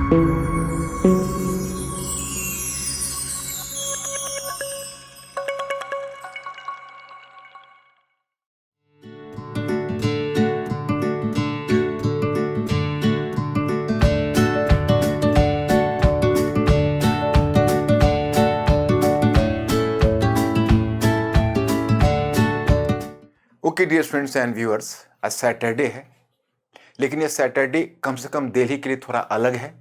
Okay dear friends and viewers, आज Saturday है, लेकिन ये सैटरडे कम से कम दिल्ली के लिए थोड़ा अलग है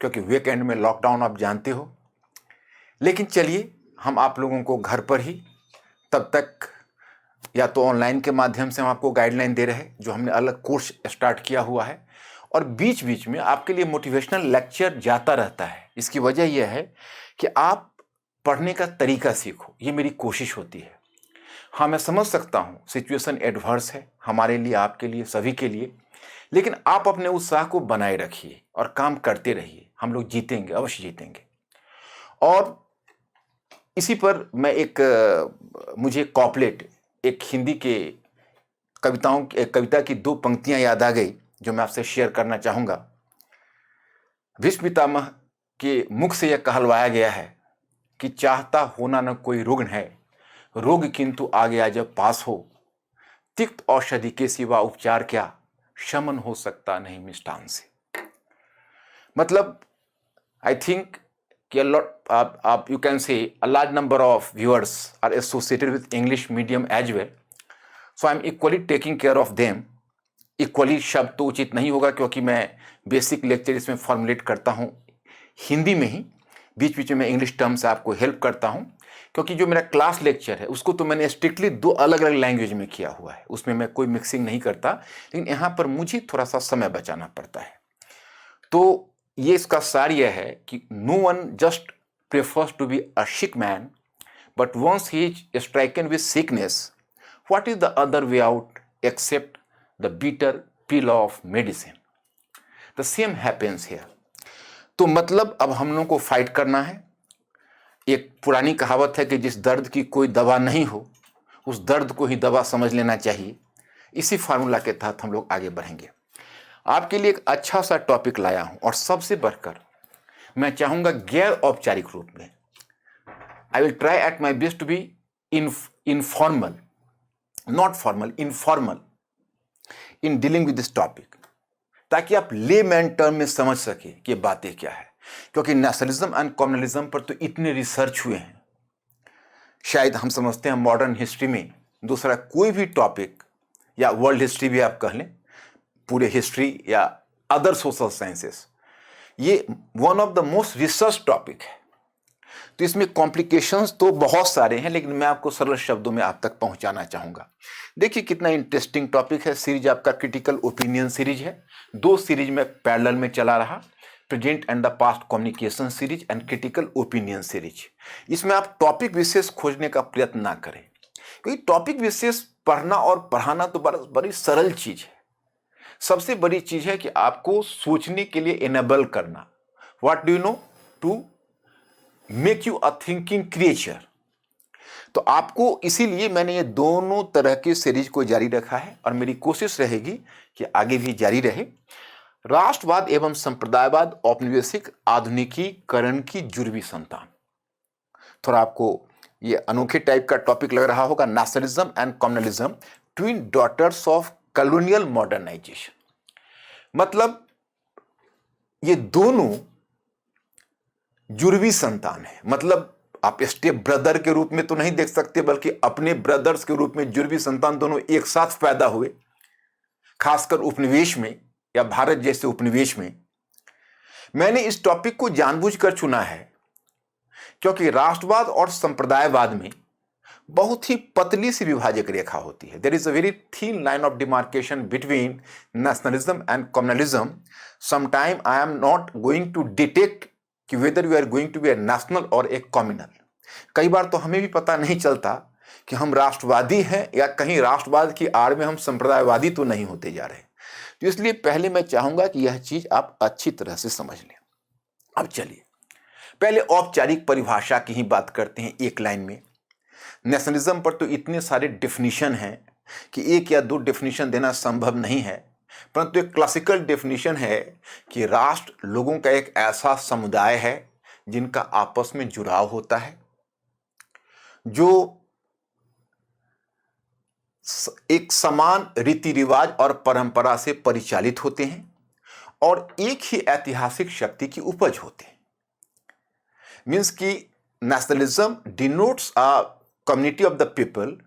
क्योंकि वीकेंड में लॉकडाउन आप जानते हो। लेकिन चलिए, हम आप लोगों को घर पर ही तब तक या तो ऑनलाइन के माध्यम से हम आपको गाइडलाइन दे रहे हैं, जो हमने अलग कोर्स स्टार्ट किया हुआ है, और बीच बीच में आपके लिए मोटिवेशनल लेक्चर जाता रहता है। इसकी वजह यह है कि आप पढ़ने का तरीका सीखो, ये मेरी कोशिश होती है। हाँ, मैं समझ सकता हूँ सिचुएशन एडवर्स है हमारे लिए, आपके लिए, सभी के लिए, लेकिन आप अपने उत्साह को बनाए रखिए और काम करते रहिए। हम लोग जीतेंगे, अवश्य जीतेंगे। और इसी पर मैं मुझे कॉपलेट एक हिंदी के कविता की 2 पंक्तियां याद आ गई, जो मैं आपसे शेयर करना चाहूँगा। भीष्म पितामह के मुख से यह कहलवाया गया है कि चाहता होना न कोई रुग्ण है, रोग किंतु आ गया जब पास हो, तिक्त औषधि के सिवा उपचार क्या, शमन हो सकता नहीं मिष्टान से। मतलब आई थिंक कि आप you can say a large number of viewers are associated with English medium as well, so I am equally taking care of them. Equally शब्द तो उचित नहीं होगा क्योंकि मैं बेसिक लेक्चर इसमें फॉर्मुलेट करता हूँ हिंदी में ही, बीच बीच में मैं इंग्लिश टर्म से आपको हेल्प करता हूँ, क्योंकि जो मेरा क्लास लेक्चर है उसको तो मैंने स्ट्रिक्टली 2 अलग अलग लैंग्वेज में किया हुआ है, उसमें मैं कोई मिक्सिंग नहीं करता। लेकिन यहाँ पर मुझे थोड़ा सा समय बचाना पड़ता है। तो ये इसका सार यह है कि no one just prefers to be a sick man, but once he is stricken with sickness, what is the other way out except the bitter pill of medicine. The same happens here. तो मतलब अब हम लोगों को fight करना है। एक पुरानी कहावत है कि जिस दर्द की कोई दवा नहीं हो, उस दर्द को ही दवा समझ लेना चाहिए। इसी फार्मूला के तहत हम लोग आगे बढ़ेंगे। आपके लिए एक अच्छा सा टॉपिक लाया हूं, और सबसे बढ़कर मैं चाहूंगा गैर औपचारिक रूप में, I will try at my best to be informal, not formal, informal in dealing with this topic, ताकि आप लेमैन टर्म में समझ सके कि बातें क्या है। क्योंकि नेशनलिज्म एंड कम्युनलिज्म पर तो इतने रिसर्च हुए हैं, शायद हम समझते हैं मॉडर्न हिस्ट्री में दूसरा कोई भी टॉपिक, या वर्ल्ड हिस्ट्री भी आप कह लें, पूरे हिस्ट्री या अदर सोशल साइंसेस, ये one of the most research topic है। तो इसमें कॉम्प्लिकेशंस तो बहुत सारे हैं, लेकिन मैं आपको सरल शब्दों में आप तक पहुंचाना चाहूंगा। देखिए कितना इंटरेस्टिंग टॉपिक है। सीरीज आपका क्रिटिकल ओपिनियन सीरीज है। 2 सीरीज में पैरेलल में चला रहा, present and the past communication series and critical opinion series. इसमें आप टॉपिक विशेष खोजने का प्रयत्न ना करें, क्योंकि टॉपिक विशेष पढ़ना और पढ़ाना तो बड़ी सरल चीज है। सबसे बड़ी चीज है कि आपको सोचने के लिए एनेबल करना। What do you know, to make you a thinking creature. तो आपको इसीलिए मैंने ये दोनों तरह की सीरीज को जारी रखा है, और मेरी कोशिश रहेगी कि आगे भी जारी रहे। राष्ट्रवाद एवं संप्रदायवाद, औपनिवेशिक आधुनिकीकरण की जुर्मी संतान। थोड़ा आपको ये अनोखे टाइप का टॉपिक लग रहा होगा। Nationalism and communalism, twin daughters of colonial modernization. मतलब ये दोनों जुर्मी संतान है। मतलब आप स्टेप ब्रदर के रूप में तो नहीं देख सकते, बल्कि अपने ब्रदर्स के रूप में जुर्मी संतान दोनों एक साथ पैदा हुए, खासकर उपनिवेश में या भारत जैसे उपनिवेश में। मैंने इस टॉपिक को जानबूझकर चुना है क्योंकि राष्ट्रवाद और संप्रदायवाद में बहुत ही पतली सी विभाजक रेखा होती है। There is a very thin line of demarcation between nationalism and communalism. Sometime I am not going to detect कि whether we are going to be a national or a communal. कई बार तो हमें भी पता नहीं चलता कि हम राष्ट्रवादी हैं या कहीं राष्ट्रवाद की आड़ में हम संप्रदायवादी तो नहीं होते जा रहे। तो इसलिए पहले मैं चाहूंगा कि यह चीज आप अच्छी तरह से समझ लें। अब चलिए पहले औपचारिक परिभाषा की ही बात करते हैं एक लाइन में। नेशनलिज्म पर तो इतने सारे डेफिनेशन हैं कि 1 या 2 डेफिनेशन देना संभव नहीं है, परंतु एक क्लासिकल डेफिनेशन है कि राष्ट्र लोगों का एक ऐसा समुदाय है जिनका आपस में जुड़ाव होता है, जो एक समान रीति रिवाज और परंपरा से परिचालित होते हैं और एक ही ऐतिहासिक शक्ति की उपज होते हैं। मीन्स कि nationalism denotes a community of the people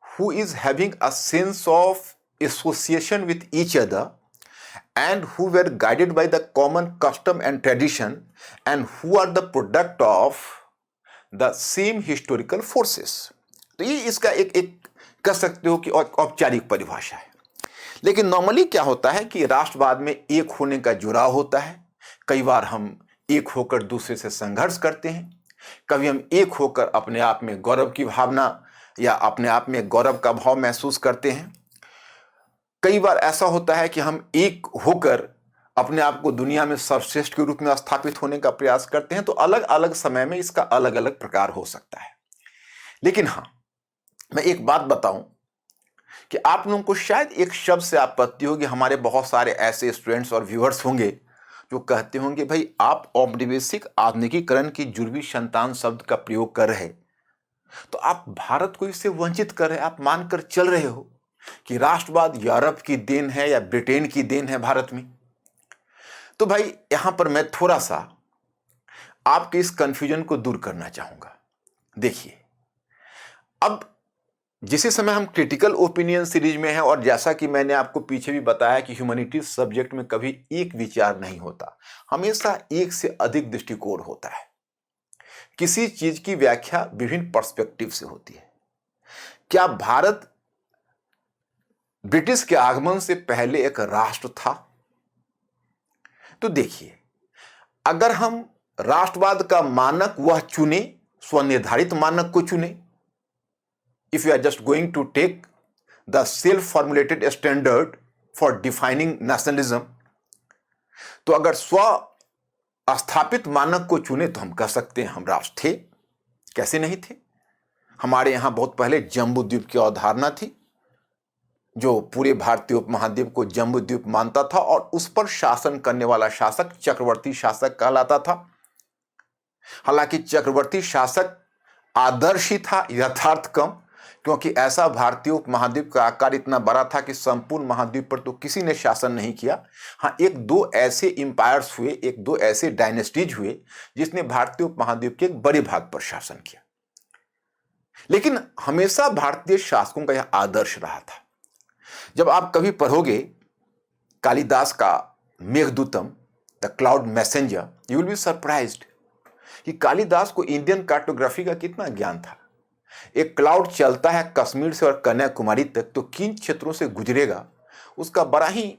who is having a sense of association with each other and who were guided by the common custom and tradition and who are the product of the same historical forces। तो ये इसका एक कह सकते हो कि औपचारिक परिभाषा है। लेकिन नॉर्मली क्या होता है कि राष्ट्रवाद में एक होने का जुड़ाव होता है। कई बार हम एक होकर दूसरे से संघर्ष करते हैं, कभी हम एक होकर अपने आप में गौरव की भावना या अपने आप में गौरव का भाव महसूस करते हैं। कई बार ऐसा होता है कि हम एक होकर अपने आप को दुनिया में सर्वश्रेष्ठ के रूप में स्थापित होने का प्रयास करते हैं। तो अलग अलग समय में इसका अलग अलग प्रकार हो सकता है। लेकिन हाँ, मैं एक बात बताऊं कि आप लोगों को शायद एक शब्द से आपत्ति होगी। हमारे बहुत सारे ऐसे स्टूडेंट्स और व्यूअर्स होंगे जो कहते होंगे, भाई आप औपनिवेशिक आधुनिकीकरण की जुर्मी संतान शब्द का प्रयोग कर रहे, तो आप भारत को इससे वंचित कर रहे हैं। आप मानकर चल रहे हो कि राष्ट्रवाद यूरोप की देन है या ब्रिटेन की देन है भारत में। तो भाई यहां पर मैं थोड़ा सा आपके इस कंफ्यूजन को दूर करना चाहूंगा। देखिए, अब जिस समय हम क्रिटिकल ओपिनियन सीरीज में हैं और जैसा कि मैंने आपको पीछे भी बताया कि ह्यूमैनिटीज सब्जेक्ट में कभी एक विचार नहीं होता, हमेशा एक से अधिक दृष्टिकोण होता है। किसी चीज की व्याख्या विभिन्न पर्सपेक्टिव से होती है। क्या भारत ब्रिटिश के आगमन से पहले एक राष्ट्र था? तो देखिए, अगर हम राष्ट्रवाद का मानक वह चुने, स्वनिर्धारित मानक को चुने, if you are just going to take the self formulated standard for defining nationalism, तो अगर स्थापित मानक को चुने तो हम कह सकते हैं हम राष्ट्र थे। कैसे नहीं थे? हमारे यहां बहुत पहले जम्बूद्वीप की अवधारणा थी, जो पूरे भारतीय उपमहाद्वीप को जम्बूद्वीप मानता था और उस पर शासन करने वाला शासक चक्रवर्ती शासक कहलाता था। हालांकि चक्रवर्ती शासक आदर्श ही था, यथार्थ कम, क्योंकि ऐसा भारतीय उपमहाद्वीप का आकार इतना बड़ा था कि संपूर्ण महाद्वीप पर तो किसी ने शासन नहीं किया। हाँ, एक दो ऐसे इंपायर्स हुए, एक दो ऐसे डायनेस्टीज हुए जिसने भारतीय उपमहाद्वीप के एक बड़े भाग पर शासन किया। लेकिन हमेशा भारतीय शासकों का यह आदर्श रहा था। जब आप कभी पढ़ोगे कालिदास का Meghadutam, the cloud messenger, you will be surprised कि कालिदास को इंडियन कार्टोग्राफी का कितना ज्ञान था। एक क्लाउड चलता है कश्मीर से और कन्याकुमारी तक, तो किन क्षेत्रों से गुजरेगा उसका बड़ा ही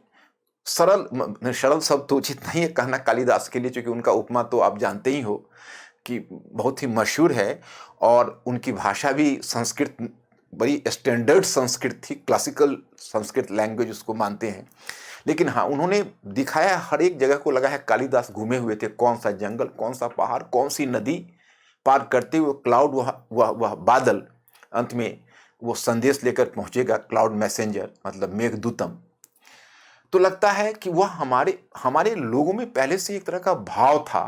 सरल शब्द तो उचित नहीं है कहना कालिदास के लिए, क्योंकि उनका उपमा तो आप जानते ही हो कि बहुत ही मशहूर है और उनकी भाषा भी संस्कृत बड़ी स्टैंडर्ड संस्कृत थी, क्लासिकल संस्कृत लैंग्वेज उसको मानते हैं। लेकिन हाँ, उन्होंने दिखाया, हर एक जगह को लगा है कालिदास घूमे हुए थे, कौन सा जंगल, कौन सा पहाड़, कौन सी नदी पार करते हुए क्लाउड, वह बादल, अंत में वो संदेश लेकर पहुंचेगा, क्लाउड मैसेंजर मतलब मेघदूतम। तो लगता है कि वह हमारे लोगों में पहले से एक तरह का भाव था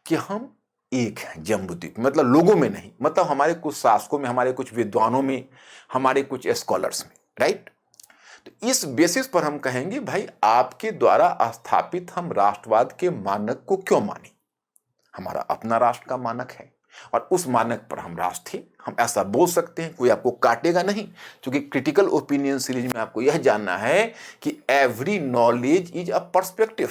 कि हम एक हैं जम्बूद्वीप, मतलब लोगों में नहीं, मतलब हमारे कुछ शासकों में, हमारे कुछ विद्वानों में, हमारे कुछ स्कॉलर्स में, राइट। तो इस बेसिस पर हम कहेंगे, भाई आपके द्वारा स्थापित हम राष्ट्रवाद के मानक को क्यों माने? हमारा अपना राष्ट्र का मानक है और उस मानक पर हम राष्ट्र थे, हम ऐसा बोल सकते हैं, कोई आपको काटेगा नहीं। क्योंकि क्रिटिकल ओपिनियन सीरीज में आपको यह जानना है कि every knowledge is a perspective.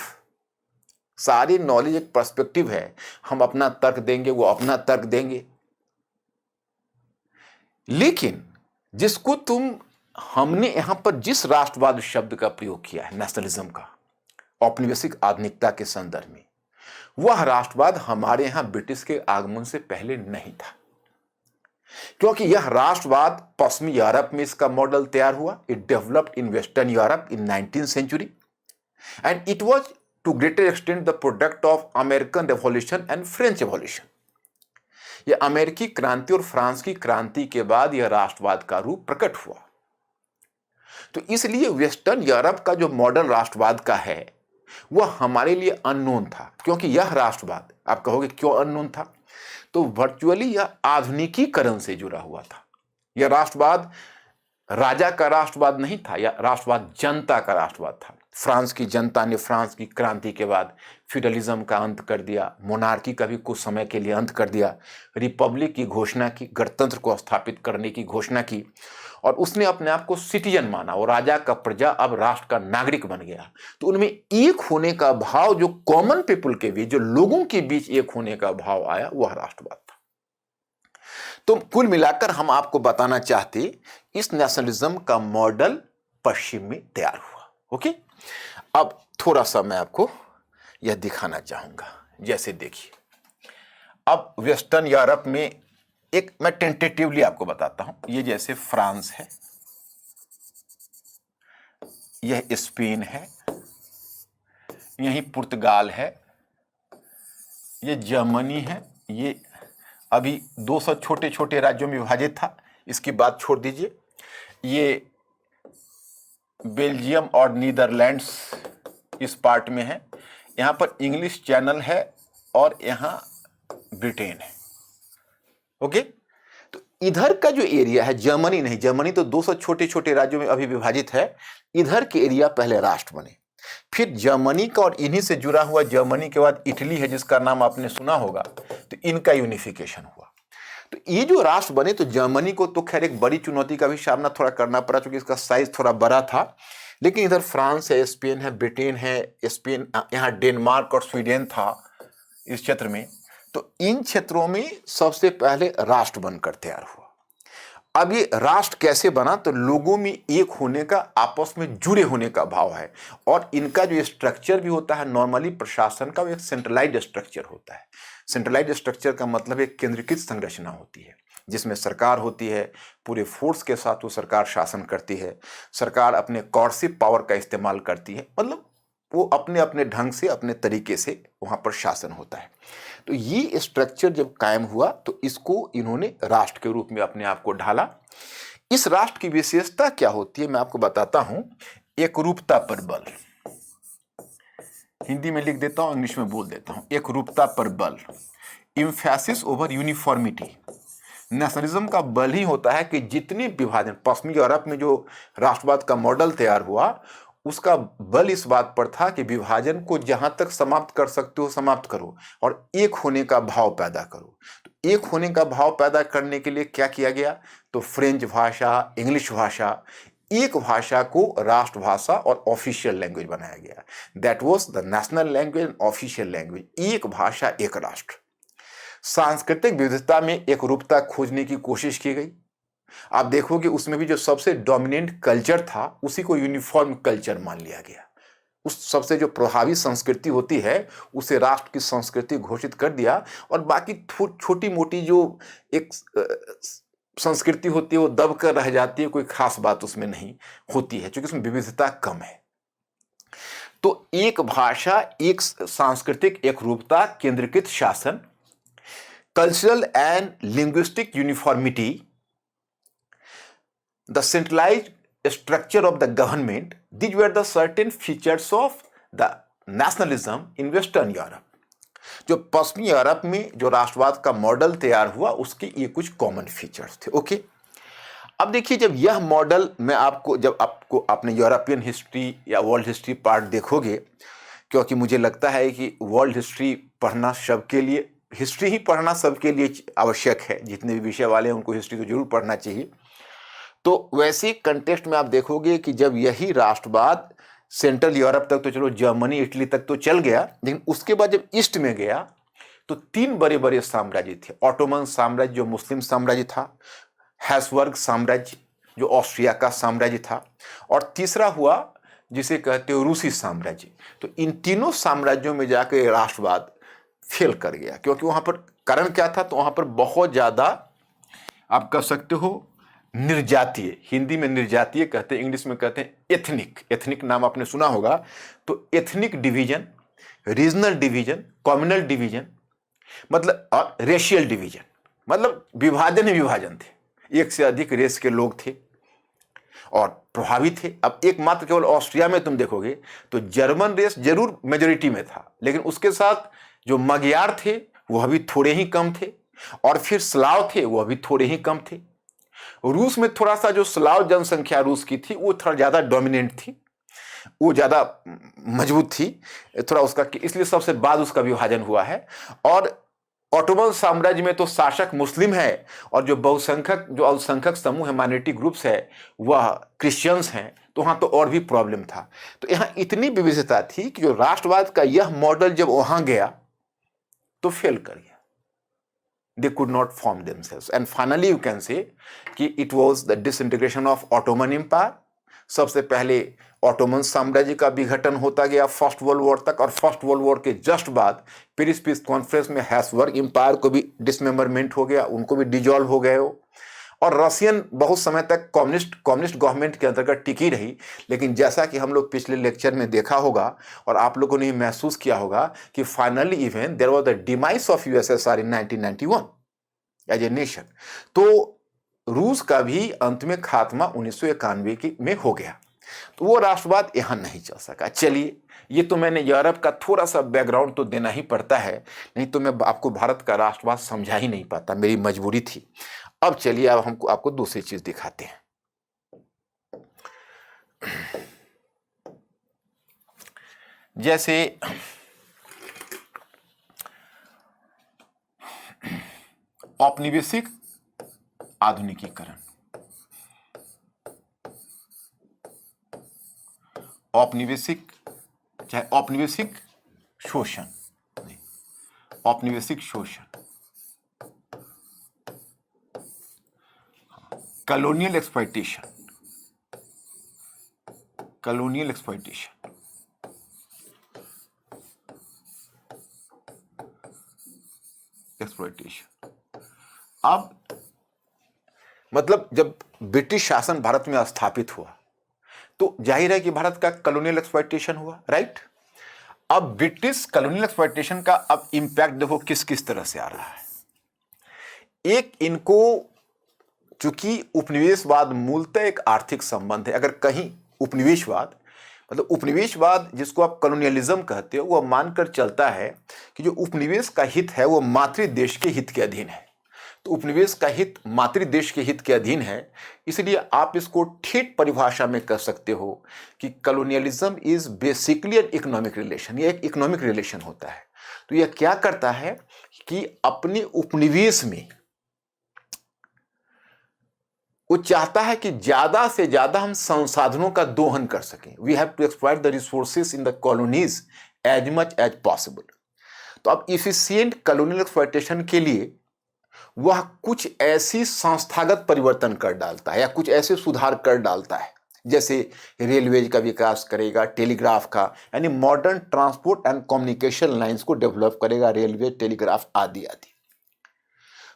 सारी नॉलेज एक पर्सपेक्टिव है। हम अपना तर्क देंगे, वो अपना तर्क देंगे, लेकिन जिसको हमने यहां पर जिस राष्ट्रवाद शब्द का प्रयोग किया है, नेशनलिज्म का, औपनिवेशिक आधुनिकता के संदर्भ में, वह राष्ट्रवाद हमारे यहां ब्रिटिश के आगमन से पहले नहीं था। क्योंकि यह राष्ट्रवाद पश्चिमी यूरोप में इसका मॉडल तैयार हुआ। It developed in western Europe in 19th century and it was to greater extent the product of American revolution and French revolution. यह अमेरिकी क्रांति और फ्रांस की क्रांति के बाद यह राष्ट्रवाद का रूप प्रकट हुआ। तो इसलिए वेस्टर्न यूरोप का जो मॉडर्न राष्ट्रवाद का है वह हमारे लिए अननोन था, क्योंकि यह राष्ट्रवाद, आप कहोगे क्यों अननोन था, तो वर्चुअली यह आधुनिकीकरण से जुड़ा हुआ था। यह राष्ट्रवाद राजा का राष्ट्रवाद नहीं था, यह राष्ट्रवाद जनता का राष्ट्रवाद था। फ्रांस की जनता ने फ्रांस की क्रांति के बाद फ्यूडलिज्म का अंत कर दिया, मोनार्की का भी कुछ समय के लिए अंत कर दिया, रिपब्लिक की घोषणा की, गणतंत्र को स्थापित करने की घोषणा की, और उसने अपने आप को सिटीजन माना और राजा का प्रजा अब राष्ट्र का नागरिक बन गया। तो उनमें एक होने का भाव, जो कॉमन पीपल के बीच, जो लोगों के बीच एक होने का भाव आया, वह राष्ट्रवाद था। तो कुल मिलाकर हम आपको बताना चाहते, इस नेशनलिज्म का मॉडल पश्चिम में तैयार हुआ। ओके, अब थोड़ा सा मैं आपको यह दिखाना चाहूंगा। जैसे देखिए, अब वेस्टर्न यूरोप में एक मैं टेंटेटिवली आपको बताता हूं। ये जैसे फ्रांस है, यह स्पेन है, यही पुर्तगाल है, ये जर्मनी है, ये अभी 200 छोटे छोटे राज्यों में विभाजित था, इसकी बात छोड़ दीजिए। ये बेल्जियम और नीदरलैंड्स इस पार्ट में है, यहाँ पर इंग्लिश चैनल है और यहाँ ब्रिटेन है। ओके, तो इधर का जो एरिया है, जर्मनी नहीं, जर्मनी तो 200 छोटे छोटे राज्यों में अभी विभाजित है, इधर के एरिया पहले राष्ट्र बने, फिर जर्मनी का, और इन्हीं से जुड़ा हुआ जर्मनी के बाद इटली है जिसका नाम आपने सुना होगा, तो इनका यूनिफिकेशन हुआ। तो ये जो राष्ट्र बने, तो जर्मनी को तो खैर एक बड़ी चुनौती का भी सामना थोड़ा करना पड़ा, क्योंकि इसका साइज थोड़ा बड़ा था, लेकिन इधर फ्रांस है, स्पेन है, ब्रिटेन है, स्पेन, यहाँ डेनमार्क और स्वीडन था इस क्षेत्र में। तो इन क्षेत्रों में सबसे पहले राष्ट्र बनकर तैयार हुआ। अब ये राष्ट्र कैसे बना, तो लोगों में एक होने का, आपस में जुड़े होने का भाव है, और इनका जो स्ट्रक्चर भी होता है, नॉर्मली प्रशासन का एक सेंट्रलाइज्ड स्ट्रक्चर होता है। सेंट्रलाइज्ड स्ट्रक्चर का मतलब एक केंद्रीकृत संरचना होती है, जिसमें सरकार होती है, पूरे फोर्स के साथ वो सरकार शासन करती है, सरकार अपने कॉर्सिव पावर का इस्तेमाल करती है, मतलब वो अपने अपने ढंग से, अपने तरीके से वहां पर शासन होता है। तो ये स्ट्रक्चर जब कायम हुआ, तो इसको इन्होंने राष्ट्र के रूप में अपने आप को ढाला। इस राष्ट्र की विशेषता क्या होती है, मैं आपको बताता हूं। एकरूपता पर बल, हिंदी में लिख देता हूं, इंग्लिश में बोल देता हूं। एकरूपता पर बल, एम्फेसिस ओवर यूनिफॉर्मिटी। नेशनलिज्म का बल ही होता है कि जितने विभाजन, पश्चिमी यूरोप में जो राष्ट्रवाद का मॉडल तैयार हुआ, उसका बल इस बात पर था कि विभाजन को जहां तक समाप्त कर सकते हो समाप्त करो, और एक होने का भाव पैदा करो। तो एक होने का भाव पैदा करने के लिए क्या किया गया, तो फ्रेंच भाषा, इंग्लिश भाषा, एक भाषा को राष्ट्रभाषा और ऑफिशियल लैंग्वेज बनाया गया। That was the national language, official language, एक भाषा एक राष्ट्र। सांस्कृतिक विविधता में एकरूपता खोजने की कोशिश की गई। आप देखोगे उसमें भी जो सबसे डोमिनेंट कल्चर था, उसी को यूनिफॉर्म कल्चर मान लिया गया। उस सबसे जो प्रभावी संस्कृति होती है, उसे राष्ट्र की संस्कृति घोषित कर दिया, और बाकी छोटी मोटी जो एक संस्कृति होती है वो दब कर रह जाती है, कोई खास बात उसमें नहीं होती है, क्योंकि उसमें विविधता कम है। तो एक भाषा, एक सांस्कृतिक एकरूपता, केंद्रीकृत शासन, cultural and linguistic uniformity, the centralized structure of the government, these were the certain features of the nationalism in Western Europe. जो पश्चिमी यूरोप में जो राष्ट्रवाद का मॉडल तैयार हुआ, उसके ये कुछ कॉमन फीचर्स थे। ओके, अब देखिए, जब यह मॉडल मैं आपको, जब आपको अपने यूरोपियन हिस्ट्री या वर्ल्ड हिस्ट्री पार्ट देखोगे, क्योंकि मुझे लगता है कि वर्ल्ड हिस्ट्री पढ़ना सबके लिए, हिस्ट्री ही पढ़ना सबके लिए आवश्यक है, जितने भी विषय वाले हैं उनको हिस्ट्री तो जरूर पढ़ना चाहिए। तो वैसे कंटेक्स्ट में आप देखोगे कि जब यही राष्ट्रवाद सेंट्रल यूरोप तक, तो चलो जर्मनी इटली तक तो चल गया, लेकिन उसके बाद जब ईस्ट में गया, तो तीन बड़े बड़े साम्राज्य थे। ऑटोमन साम्राज्य जो मुस्लिम साम्राज्य था, हैब्सबर्ग साम्राज्य जो ऑस्ट्रिया का साम्राज्य था, और तीसरा हुआ जिसे कहते हो रूसी साम्राज्य। तो इन तीनों साम्राज्यों में जाकर राष्ट्रवाद फेल कर गया, क्योंकि वहां पर कारण क्या था, तो वहां पर बहुत ज्यादा, आप कह सकते हो निर्जातीय, हिंदी में निर्जातीय कहते हैं, इंग्लिश में कहते हैं एथनिक। एथनिक नाम आपने सुना होगा। तो ethnic division, regional division, communal division, मतलब और रेशियल डिवीजन, मतलब विभाजन ही विभाजन थे। एक से अधिक रेस के लोग थे, और प्रभावी थे। अब एकमात्र केवल ऑस्ट्रिया में तुम देखोगे तो जर्मन रेस जरूर मेजोरिटी में था, लेकिन उसके साथ जो मगयार थे वह भी थोड़े ही कम थे, और फिर स्लाव थे वह भी थोड़े ही कम थे। रूस में थोड़ा सा जो स्लाव जनसंख्या रूस की थी वो थोड़ा ज्यादा डोमिनेंट थी, वो ज्यादा मजबूत थी थोड़ा उसका, इसलिए सबसे बाद उसका विभाजन हुआ है। और ऑटोमन साम्राज्य में तो शासक मुस्लिम है, और जो बहुसंख्यक जो अल्पसंख्यक समूह है, माइनॉरिटी ग्रुप्स है, वह क्रिश्चियंस हैं, तो वहां तो और भी प्रॉब्लम था। तो यहाँ इतनी विविधता थी कि जो राष्ट्रवाद का यह मॉडल जब वहां गया तो फेल कर गया। They could not form themselves, and finally you can say कि it was the disintegration of Ottoman Empire। सबसे पहले ऑटोमन साम्राज्य का विघटन होता गया फर्स्ट वर्ल्ड वॉर तक, और फर्स्ट वर्ल्ड वॉर के जस्ट बाद पेरिस पीस कॉन्फ्रेंस में हैब्सबर्ग एम्पायर को भी डिसमेंबरमेंट हो गया, उनको भी डिजॉल्व हो गए हो। और रशियन बहुत समय तक कम्युनिस्ट गवर्नमेंट के अंतर्गत टिकी रही, लेकिन जैसा कि हम लोग पिछले लेक्चर में देखा होगा और आप लोगों ने महसूस किया होगा कि finally even there was the demise of USSR in 1991 as a nation. तो रूस का भी अंत में खात्मा 1991 में हो गया, तो वो राष्ट्रवाद यहां नहीं चल सका। चलिए, ये तो मैंने यूरोप का थोड़ा सा बैकग्राउंड तो देना ही पड़ता है, नहीं तो मैं आपको भारत का राष्ट्रवाद समझा ही नहीं पाता, मेरी मजबूरी थी। अब चलिए, अब हमको आपको दूसरी चीज दिखाते हैं। जैसे औपनिवेशिक आधुनिकीकरण, औपनिवेशिक चाहे औपनिवेशिक शोषण, औपनिवेशिक शोषण, colonial exploitation, colonial exploitation, exploitation. अब मतलब जब ब्रिटिश शासन भारत में स्थापित हुआ तो जाहिर है कि भारत का कॉलोनियल एक्सप्लॉयटेशन हुआ, राइट। अब ब्रिटिश कॉलोनियल एक्सप्लॉयटेशन का अब इंपैक्ट देखो किस किस तरह से आ रहा है। एक, इनको चूंकि उपनिवेशवाद मूलतः एक आर्थिक संबंध है, अगर कहीं उपनिवेशवाद मतलब उपनिवेशवाद जिसको आप कॉलोनियलिज्म कहते हो, वह मानकर चलता है कि जो उपनिवेश का हित है वो मातृ देश के हित के अधीन है। तो उपनिवेश का हित मातृ देश के हित के अधीन है, इसलिए आप इसको ठीक परिभाषा में कह सकते हो कि colonialism is basically an economic relation. ये एक इकोनॉमिक रिलेशन होता है। तो यह क्या करता है कि अपने उपनिवेश में वो चाहता है कि ज्यादा से ज्यादा हम संसाधनों का दोहन कर सकें। We have to exploit the resources in the colonies as much as possible. तो अब इफिशिएंट कॉलोनियल एक्सप्लॉयटेशन के लिए वह कुछ ऐसी संस्थागत परिवर्तन कर डालता है या कुछ ऐसे सुधार कर डालता है, जैसे रेलवेज का विकास करेगा, टेलीग्राफ का, यानी modern transport and communication lines को डेवलप करेगा, रेलवे, टेलीग्राफ आदि आदि।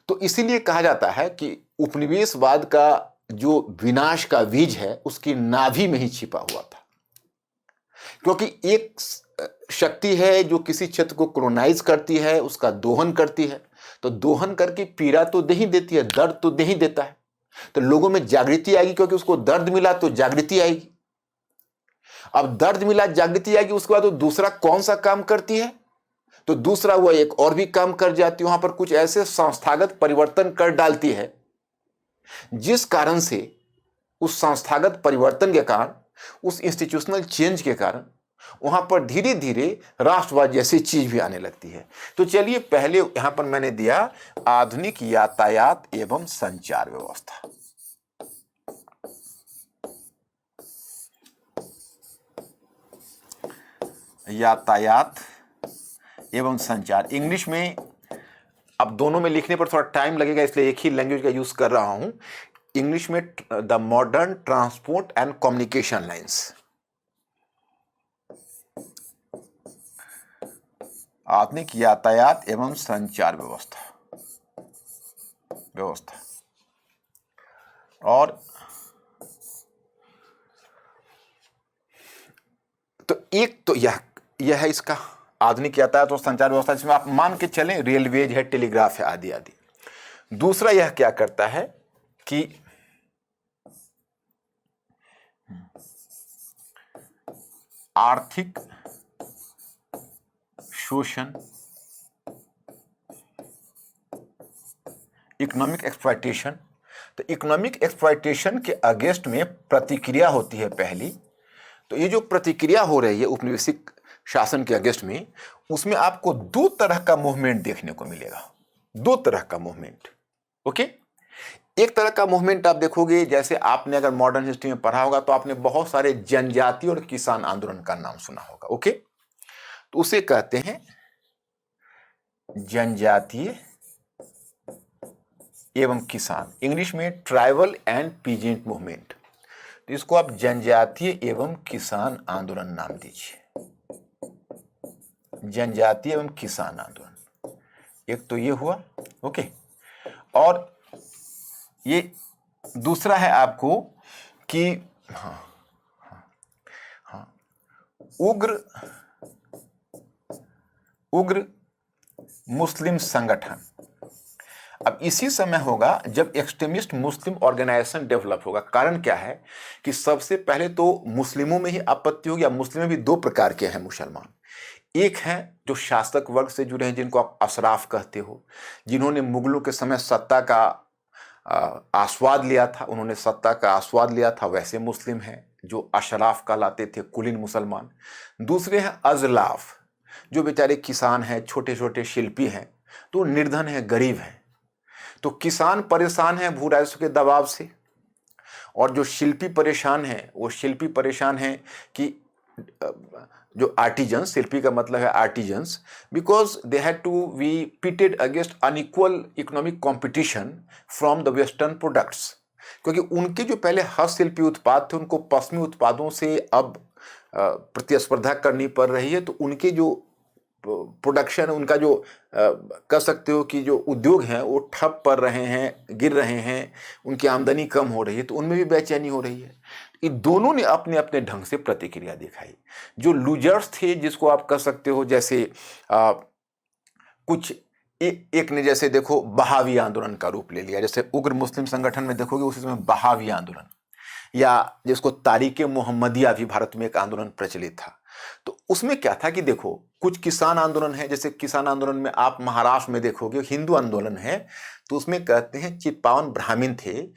तो इसीलिए कहा जाता है कि उपनिवेशवाद का जो विनाश का बीज है उसकी नाभि में ही छिपा हुआ था, क्योंकि एक शक्ति है जो किसी क्षेत्र को कोलोनाइज करती है, उसका दोहन करती है, तो दोहन करके पीड़ा तो दे ही देती है, दर्द तो दे ही देता है, तो लोगों में जागृति आएगी, क्योंकि उसको दर्द मिला तो जागृति आएगी। अब दर्द मिला, जागृति आएगी, उसके बाद वो दूसरा कौन सा काम करती है, तो दूसरा वो एक और भी काम कर जाती है, वहां पर कुछ ऐसे संस्थागत परिवर्तन कर डालती है जिस कारण से उस संस्थागत परिवर्तन के कारण, उस इंस्टीट्यूशनल चेंज के कारण वहां पर धीरे धीरे राष्ट्रवाद जैसी चीज भी आने लगती है। तो चलिए, पहले यहां पर मैंने दिया आधुनिक यातायात एवं संचार व्यवस्था। यातायात एवं संचार, इंग्लिश में अब दोनों में लिखने पर थोड़ा टाइम लगेगा, इसलिए एक ही लैंग्वेज का यूज कर रहा हूं। इंग्लिश में the modern transport and communication lines, आधुनिक यातायात एवं संचार व्यवस्था। और तो एक तो यह है इसका आधुनिक यातायात और संचार व्यवस्था, जिसमें आप मान के चलें रेलवेज है, टेलीग्राफ है, आदि आदि। दूसरा यह क्या करता है कि आर्थिक शोषण, इकोनॉमिक एक्सप्लॉयटेशन। तो इकोनॉमिक एक्सप्लॉयटेशन के अगेंस्ट में प्रतिक्रिया होती है पहली। तो ये जो प्रतिक्रिया हो रही है औपनिवेशिक शासन के अगेंस्ट में, उसमें आपको दो तरह का मूवमेंट देखने को मिलेगा, दो तरह का मूवमेंट। ओके, एक तरह का मूवमेंट आप देखोगे, जैसे आपने अगर मॉडर्न हिस्ट्री में पढ़ा होगा तो आपने बहुत सारे जनजातीय और किसान आंदोलन का नाम सुना होगा। ओके, तो उसे कहते हैं जनजातीय एवं किसान, इंग्लिश में ट्राइबल एंड पीजेंट मूवमेंट। तो इसको आप जनजातीय एवं किसान आंदोलन नाम दीजिए, जनजातीय एवं किसान आंदोलन। एक तो ये हुआ। ओके, और ये दूसरा है आपको कि उग्र मुस्लिम संगठन। अब इसी समय होगा जब एक्सट्रीमिस्ट मुस्लिम ऑर्गेनाइजेशन डेवलप होगा। कारण क्या है कि सबसे पहले तो मुस्लिमों में ही आपत्ति होगी। अब मुस्लिम भी दो प्रकार के हैं मुसलमान। एक है जो शासक वर्ग से जुड़े हैं, जिनको आप अशराफ कहते हो, जिन्होंने मुगलों के समय सत्ता का आस्वाद लिया था, उन्होंने सत्ता का आस्वाद लिया था, वैसे मुस्लिम हैं जो अशराफ कहलाते थे, कुलीन मुसलमान। दूसरे हैं अजलाफ, जो बेचारे किसान हैं, छोटे छोटे शिल्पी हैं, तो निर्धन है, गरीब हैं। तो किसान परेशान है भू राजस्व के दबाव से, और जो शिल्पी परेशान है, वो शिल्पी परेशान है कि जो आर्टिजन्स, शिल्पी का मतलब है artisans, because they had to be pitted against unequal economic competition from the western products. क्योंकि उनके जो पहले हस्तशिल्पी उत्पाद थे, उनको पश्चिमी उत्पादों से अब प्रतिस्पर्धा करनी पड़ रही है। तो उनके जो प्रोडक्शन, उनका जो कह सकते हो कि जो उद्योग हैं वो ठप पड़ रहे हैं, गिर रहे हैं, उनकी आमदनी कम हो रही है, तो उनमें भी बेचैनी हो रही है। ये दोनों ने अपने अपने ढंग से प्रतिक्रिया दिखाई। जो लूजर्स थे, जिसको आप कह सकते हो, जैसे कुछ एक ने जैसे देखो बहावी आंदोलन का रूप ले लिया। जैसे उग्र मुस्लिम संगठन में देखोगे उसी समय बहावी आंदोलन, या जिसको तारीके मोहम्मदिया भी भारत में एक आंदोलन प्रचलित था। तो उसमें क्या था कि देखो कुछ किसान आंदोलन है, जैसे किसान आंदोलन में आप महाराष्ट्र में देखोगे हिंदू आंदोलन है, तो उसमें कहते हैं चित्पावन ब्राह्मण थे,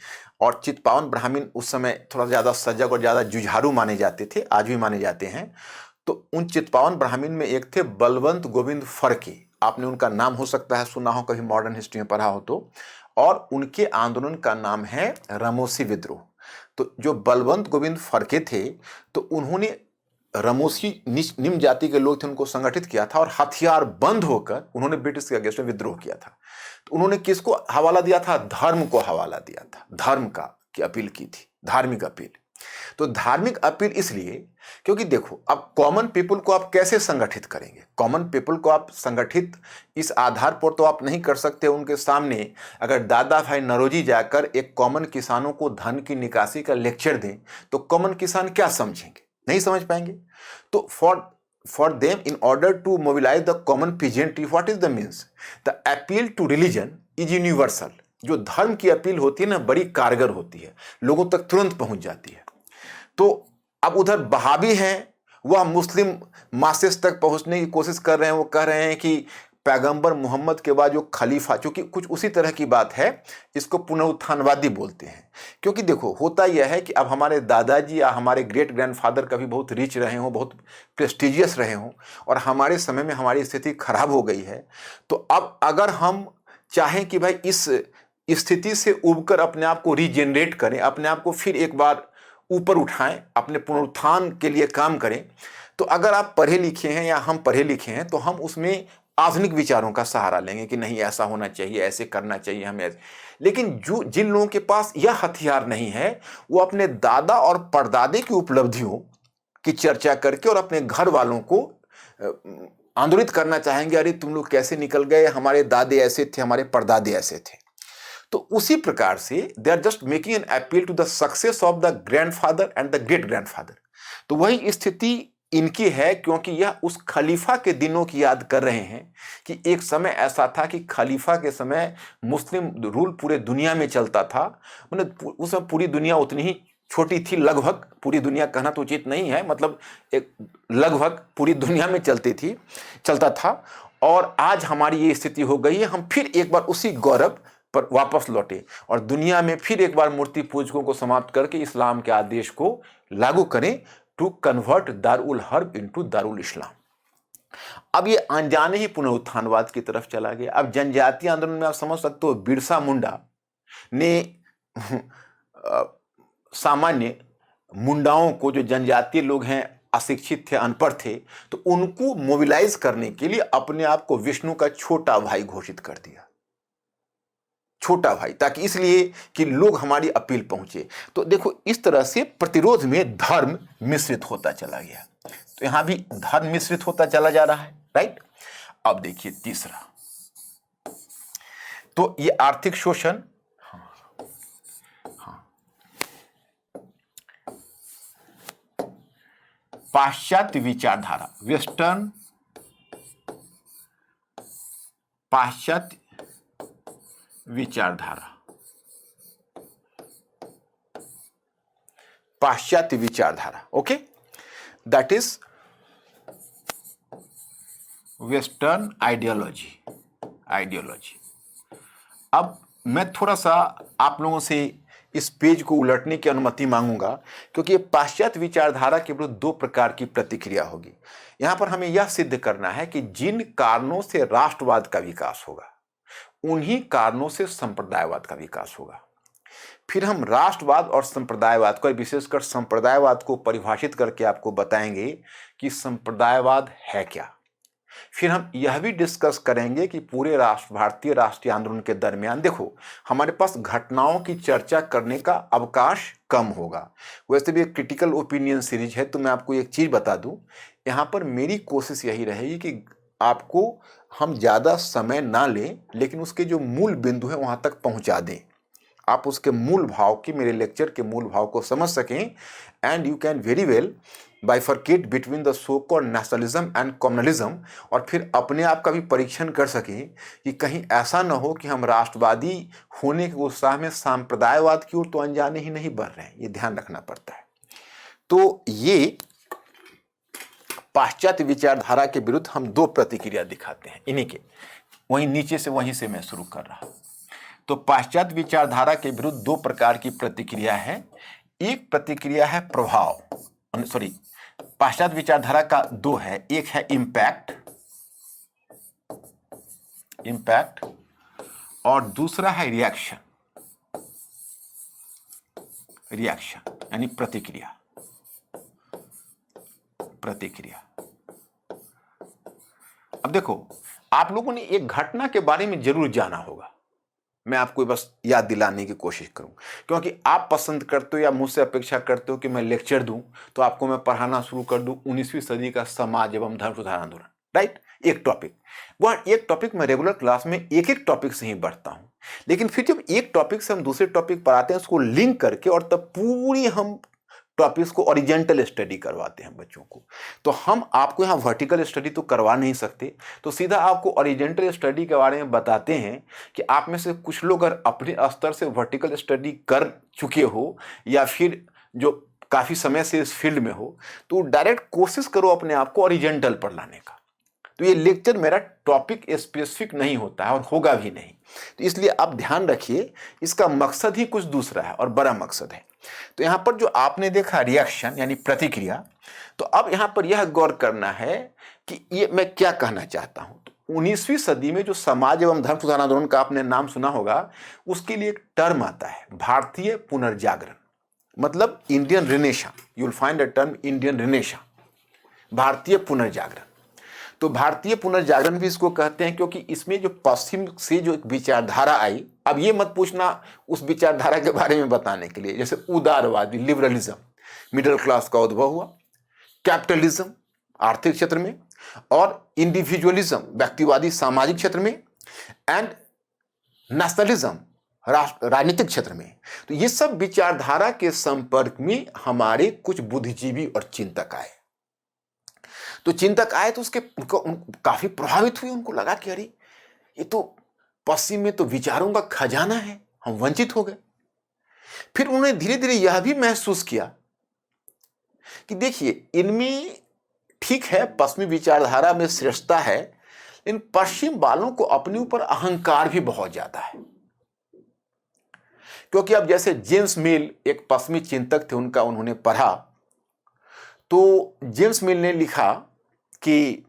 और चित्पावन ब्राह्मण उस समय थोड़ा ज़्यादा सजग और ज़्यादा जुझारू माने जाते थे, आज भी माने जाते हैं। तो उन चित्पावन ब्राह्मण में एक थे बलवंत गोविंद फड़के, आपने उनका नाम हो सकता है सुना हो, कभी मॉडर्न हिस्ट्री में पढ़ा हो तो। और उनके आंदोलन का नाम है रमोसी विद्रोह। तो जो बलवंत गोविंद फड़के थे, तो उन्होंने रमोसी निम्न जाति के लोग थे, उनको संगठित किया था, और हथियार बंद होकर उन्होंने ब्रिटिश के अगेंस्ट में विद्रोह किया था। तो उन्होंने किसको हवाला दिया था? धर्म को हवाला दिया था, धर्म का की अपील की थी, धार्मिक अपील। तो धार्मिक अपील इसलिए क्योंकि देखो अब कॉमन पीपल को आप कैसे संगठित करेंगे? कॉमन पीपल को आप संगठित इस आधार पर तो आप नहीं कर सकते उनके सामने अगर दादा भाई नौरोजी जाकर एक कॉमन किसानों को धन की निकासी का लेक्चर दें तो कॉमन किसान क्या समझेंगे? नहीं समझ पाएंगे। तो for them in order to mobilize the common peasantry, what is the means? The appeal to religion is universal. जो धर्म की अपील होती है ना, बड़ी कारगर होती है, लोगों तक तुरंत पहुंच जाती है। तो अब उधर बहावी हैं, वह मुस्लिम मासेस तक पहुंचने की कोशिश कर रहे हैं। वो कह रहे हैं कि पैगंबर मोहम्मद के बाद जो खलीफा, चूंकि कुछ उसी तरह की बात है, इसको पुनरुत्थानवादी बोलते हैं। क्योंकि देखो होता यह है कि अब हमारे दादाजी या हमारे ग्रेट ग्रैंडफादर कभी बहुत रिच रहे हों, बहुत प्रेस्टिजियस रहे हों, और हमारे समय में हमारी स्थिति खराब हो गई है। तो अब अगर हम चाहें कि भाई इस स्थिति से उबकर अपने आप को रीजेनरेट करें, अपने आप को फिर एक बार ऊपर उठाएं, अपने पुनरुत्थान के लिए काम करें, तो अगर आप पढ़े लिखे हैं या हम पढ़े लिखे हैं तो हम उसमें आधुनिक विचारों का सहारा लेंगे कि नहीं ऐसा होना चाहिए, ऐसे करना चाहिए हमें। लेकिन जो जिन लोगों के पास यह हथियार नहीं है, वो अपने दादा और परदादे की उपलब्धियों की चर्चा करके और अपने घर वालों को आंदोलित करना चाहेंगे, अरे तुम लोग कैसे निकल गए, हमारे दादे ऐसे थे, हमारे परदादे ऐसे थे। तो उसी प्रकार से they are just making an appeal to the success of the grandfather and the great grandfather. तो वही स्थिति इनकी है, क्योंकि यह उस खलीफा के दिनों की याद कर रहे हैं कि एक समय ऐसा था कि खलीफा के समय मुस्लिम रूल पूरे दुनिया में चलता था। मतलब उस समय पूरी दुनिया उतनी ही छोटी थी लगभग, पूरी दुनिया कहना तो उचित नहीं है, मतलब एक लगभग पूरी दुनिया में चलता था, और आज हमारी ये स्थिति हो गई है। हम फिर एक बार उसी गौरव पर वापस लौटे और दुनिया में फिर एक बार मूर्ति पूजकों को समाप्त करके इस्लाम के आदेश को लागू करें, to convert Darul Harb into Darul Islam. अब ये अनजाने ही पुनरुत्थानवाद की तरफ चला गया। अब जनजातीय आंदोलन में आप समझ सकते हो, बिरसा मुंडा ने सामान्य मुंडाओं को, जो जनजातीय लोग हैं, अशिक्षित थे, अनपढ़ थे, तो उनको मोबिलाइज करने के लिए अपने आप को विष्णु का छोटा भाई घोषित कर दिया, छोटा भाई, ताकि इसलिए कि लोग हमारी अपील पहुंचे। तो देखो, इस तरह से प्रतिरोध में धर्म मिश्रित होता चला गया। तो यहां भी धर्म मिश्रित होता चला जा रहा है, राइट। अब देखिए तीसरा, तो ये आर्थिक शोषण, पाश्चात्य विचारधारा, वेस्टर्न पाश्चात्य विचारधारा, पाश्चात्य विचारधारा, okay, that is western ideology. अब मैं थोड़ा सा आप लोगों से इस पेज को उलटने की अनुमति मांगूंगा, क्योंकि पाश्चात्य विचारधारा के विरुद्ध दो प्रकार की प्रतिक्रिया होगी। यहां पर हमें यह सिद्ध करना है कि जिन कारणों से राष्ट्रवाद का विकास होगा, उन्हीं कारणों से संप्रदायवाद का विकास होगा। फिर हम राष्ट्रवाद और संप्रदायवाद को, विशेषकर संप्रदायवाद को परिभाषित करके आपको बताएंगे कि संप्रदायवाद है क्या। फिर हम यह भी डिस्कस करेंगे कि पूरे भारतीय राष्ट्रीय आंदोलन के दरमियान, देखो, हमारे पास घटनाओं की चर्चा करने का अवकाश कम होगा। वैसे भी एक क्रिटिकल ओपिनियन सीरीज है, तो मैं आपको एक चीज बता दूं, यहां पर मेरी कोशिश यही रहेगी कि आपको हम ज्यादा समय ना लें, लेकिन उसके जो मूल बिंदु है वहां तक पहुंचा दें, आप उसके मूल भाव की, मेरे लेक्चर के मूल भाव को समझ सकें, and you can very well bifurcate between the so called nationalism and communalism, और फिर अपने आप का भी परीक्षण कर सकें कि कहीं ऐसा न हो कि हम राष्ट्रवादी होने के उत्साह में सांप्रदायवाद की ओर तो अनजाने ही नहीं बढ़ रहे हैं। ये ध्यान रखना पड़ता है। तो ये पाश्चात्य विचारधारा के विरुद्ध हम दो प्रतिक्रिया दिखाते हैं, इन्हीं के, वहीं नीचे से, वहीं से मैं शुरू कर रहा हूं। तो पाश्चात्य विचारधारा के विरुद्ध दो प्रकार की प्रतिक्रिया है। एक प्रतिक्रिया है प्रभाव, पाश्चात्य विचारधारा का दो है, एक है इम्पैक्ट और दूसरा है रिएक्शन यानी प्रतिक्रिया। अब देखो, आप लोगों ने एक घटना के बारे में जरूर जाना होगा, मैं आपको बस याद दिलाने की कोशिश करूं, क्योंकि आप पसंद करते हो या मुझसे अपेक्षा करते हो कि मैं लेक्चर दूं, तो आपको मैं पढ़ाना शुरू कर दूं 19वीं सदी का समाज एवं धर्म सुधार आंदोलन, राइट। एक टॉपिक, वह एक टॉपिक मैं रेगुलर क्लास में एक टॉपिक से ही बढ़ता हूं, लेकिन फिर जब एक टॉपिक से हम दूसरे टॉपिक पर आते हैं, उसको लिंक करके, और तब पूरी हम टॉपिक्स को ओरिजेंटल स्टडी करवाते हैं बच्चों को। तो हम आपको यहाँ वर्टिकल स्टडी तो करवा नहीं सकते, तो सीधा आपको ओरिजेंटल स्टडी के बारे में बताते हैं कि आप में से कुछ लोग अगर अपने स्तर से वर्टिकल स्टडी कर चुके हो, या फिर जो काफ़ी समय से इस फील्ड में हो, तो डायरेक्ट कोशिश करो अपने आप को ओरिजेंटल पर लाने का। तो ये लेक्चर मेरा टॉपिक स्पेसिफिक नहीं होता है और होगा भी नहीं, तो इसलिए आप ध्यान रखिए, इसका मकसद ही कुछ दूसरा है और बड़ा मकसद है। तो यहां पर जो आपने देखा रिएक्शन यानी प्रतिक्रिया, तो अब यहां पर यह गौर करना है कि ये मैं क्या कहना चाहता हूं। तो 19वीं सदी में जो समाज एवं धर्म सुधार आंदोलन का आपने नाम सुना होगा, उसके लिए एक टर्म आता है, भारतीय पुनर्जागरण, मतलब Indian renaissance. You will find a term Indian renaissance, भारतीय पुनर्जागरण। तो भारतीय पुनर्जागरण भी इसको कहते हैं, क्योंकि इसमें जो पश्चिम से जो एक विचारधारा आई, अब ये मत पूछना उस विचारधारा के बारे में बताने के लिए, जैसे उदारवादी लिबरलिज्म, मिडिल क्लास का उद्भव हुआ, कैपिटलिज्म आर्थिक क्षेत्र में, और इंडिविजुअलिज्म व्यक्तिवादी सामाजिक क्षेत्र में, एंड नेशनलिज्म राजनीतिक क्षेत्र में। तो ये सब विचारधारा के संपर्क में हमारे कुछ बुद्धिजीवी और चिंतक आए। तो चिंतक आए तो उसके काफी प्रभावित हुए, उनको लगा कि अरे ये तो पश्चिम में तो विचारों का खजाना है, हम वंचित हो गए। फिर उन्होंने धीरे धीरे यह भी महसूस किया कि देखिए, इनमें ठीक है पश्चिमी विचारधारा में श्रेष्ठता है, लेकिन पश्चिम वालों को अपने ऊपर अहंकार भी बहुत ज्यादा है। क्योंकि अब जैसे जेम्स मिल एक पश्चिमी चिंतक थे, उनका उन्होंने पढ़ा, तो जेम्स मिल ने लिखा कि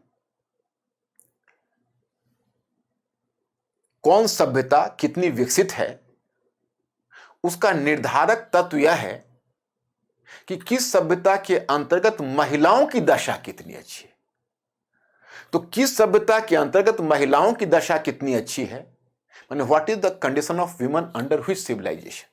कौन सभ्यता कितनी विकसित है उसका निर्धारक तत्व यह है कि किस सभ्यता के अंतर्गत महिलाओं की दशा कितनी अच्छी है। तो किस सभ्यता के अंतर्गत महिलाओं की दशा कितनी अच्छी है, माने what is the condition of women under which civilization.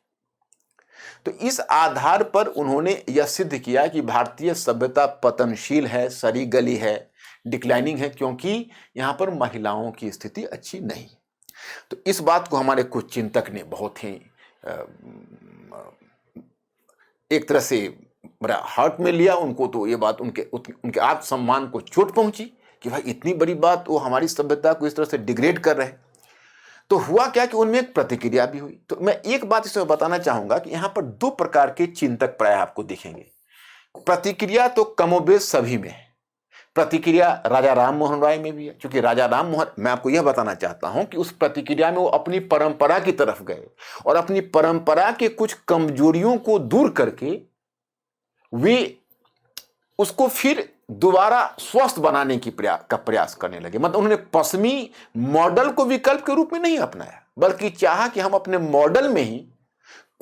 तो इस आधार पर उन्होंने यह सिद्ध किया कि भारतीय सभ्यता पतनशील है, सरी गली है, डिक्लाइनिंग है, क्योंकि यहां पर महिलाओं की स्थिति अच्छी नहीं। तो इस बात को हमारे कुछ चिंतक ने बहुत ही एक तरह से बड़ा हार्ट में लिया। उनको तो ये बात उनके आत्मसम्मान को चोट पहुंची कि भाई इतनी बड़ी बात, वो हमारी सभ्यता को इस तरह से डिग्रेड कर रहे हैं। तो हुआ क्या कि उनमें एक प्रतिक्रिया भी हुई। तो मैं एक बात इसमें बताना चाहूंगा कि यहां पर दो प्रकार के चिंतक प्राय आपको दिखेंगे। प्रतिक्रिया तो कमोबेश सभी में है। प्रतिक्रिया राजा राम मोहन राय में भी है, क्योंकि राजा राम मोहन, मैं आपको यह बताना चाहता हूं कि उस प्रतिक्रिया में वो अपनी परंपरा की तरफ गए और अपनी परंपरा के कुछ कमजोरियों को दूर करके वे उसको फिर दोबारा स्वस्थ बनाने की प्रयास करने लगे। मतलब उन्होंने पश्चिमी मॉडल को विकल्प के रूप में नहीं अपनाया, बल्कि चाहा कि हम अपने मॉडल में ही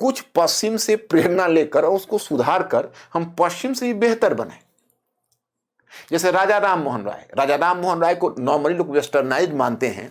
कुछ पश्चिम से प्रेरणा लेकर और उसको सुधार कर हम पश्चिम से ही बेहतर बनाए। जैसे राजा राम मोहन राय को नॉर्मली लोग वेस्टर्नाइज मानते हैं,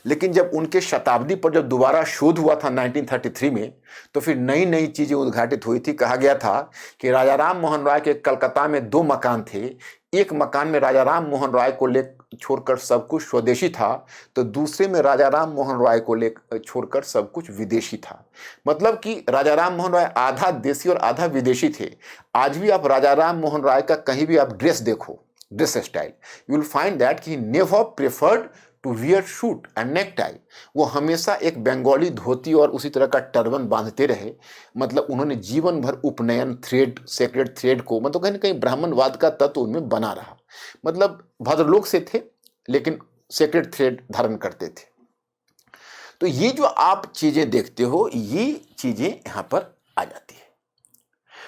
लेकिन जब उनके शताब्दी पर जब दोबारा शोध हुआ था 1933 में, तो फिर नई नई चीजें उद्घाटित हुई थी। कहा गया था कि राजा राम मोहन राय के कलकत्ता में 2 मकान थे। एक मकान में राजा राम मोहन राय को ले छोड़कर सब कुछ स्वदेशी था, तो दूसरे में राजा राम मोहन राय को ले छोड़कर सब कुछ विदेशी था। मतलब कि राजा राम मोहन राय आधा देसी और आधा विदेशी थे। आज भी आप राजा राम मोहन राय का कहीं भी आप ड्रेस देखो, dress style, you will find that he never preferred to wear suit and neck tie. वो हमेशा एक बंगाली धोती और उसी तरह का टर्बन बांधते रहे। मतलब उन्होंने जीवन भर उपनयन थ्रेड, सेक्रेट थ्रेड को, मतलब कहीं ना कहीं ब्राह्मणवाद का तत्व उनमें बना रहा। मतलब भद्रलोक से थे लेकिन सेक्रेट थ्रेड धारण करते थे। तो ये जो आप चीजें देखते हो, ये चीजें यहां पर आ जाती है।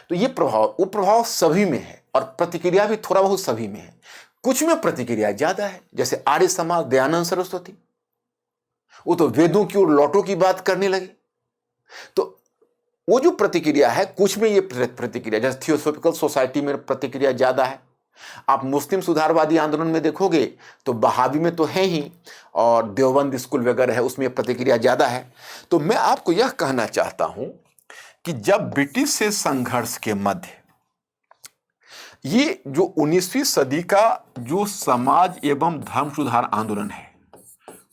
तो ये प्रभाव, वो प्रभाव सभी में है और प्रतिक्रिया भी थोड़ा बहुत सभी में है। कुछ में प्रतिक्रिया ज्यादा है, जैसे आर्य समाज, दयानंद सरस्वती, वो तो वेदों की और लौटों की बात करने लगे। तो वो जो प्रतिक्रिया है, कुछ में ये प्रतिक्रिया, जैसे थियोसॉफिकल सोसाइटी में प्रतिक्रिया ज्यादा है। आप मुस्लिम सुधारवादी आंदोलन में देखोगे तो बहावी में तो है ही, और देवबंद स्कूल वगैरह है, उसमें प्रतिक्रिया ज्यादा है। तो मैं आपको यह कहना चाहता हूं कि जब ब्रिटिश से संघर्ष के मध्य ये जो 19वीं सदी का जो समाज एवं धर्म सुधार आंदोलन है,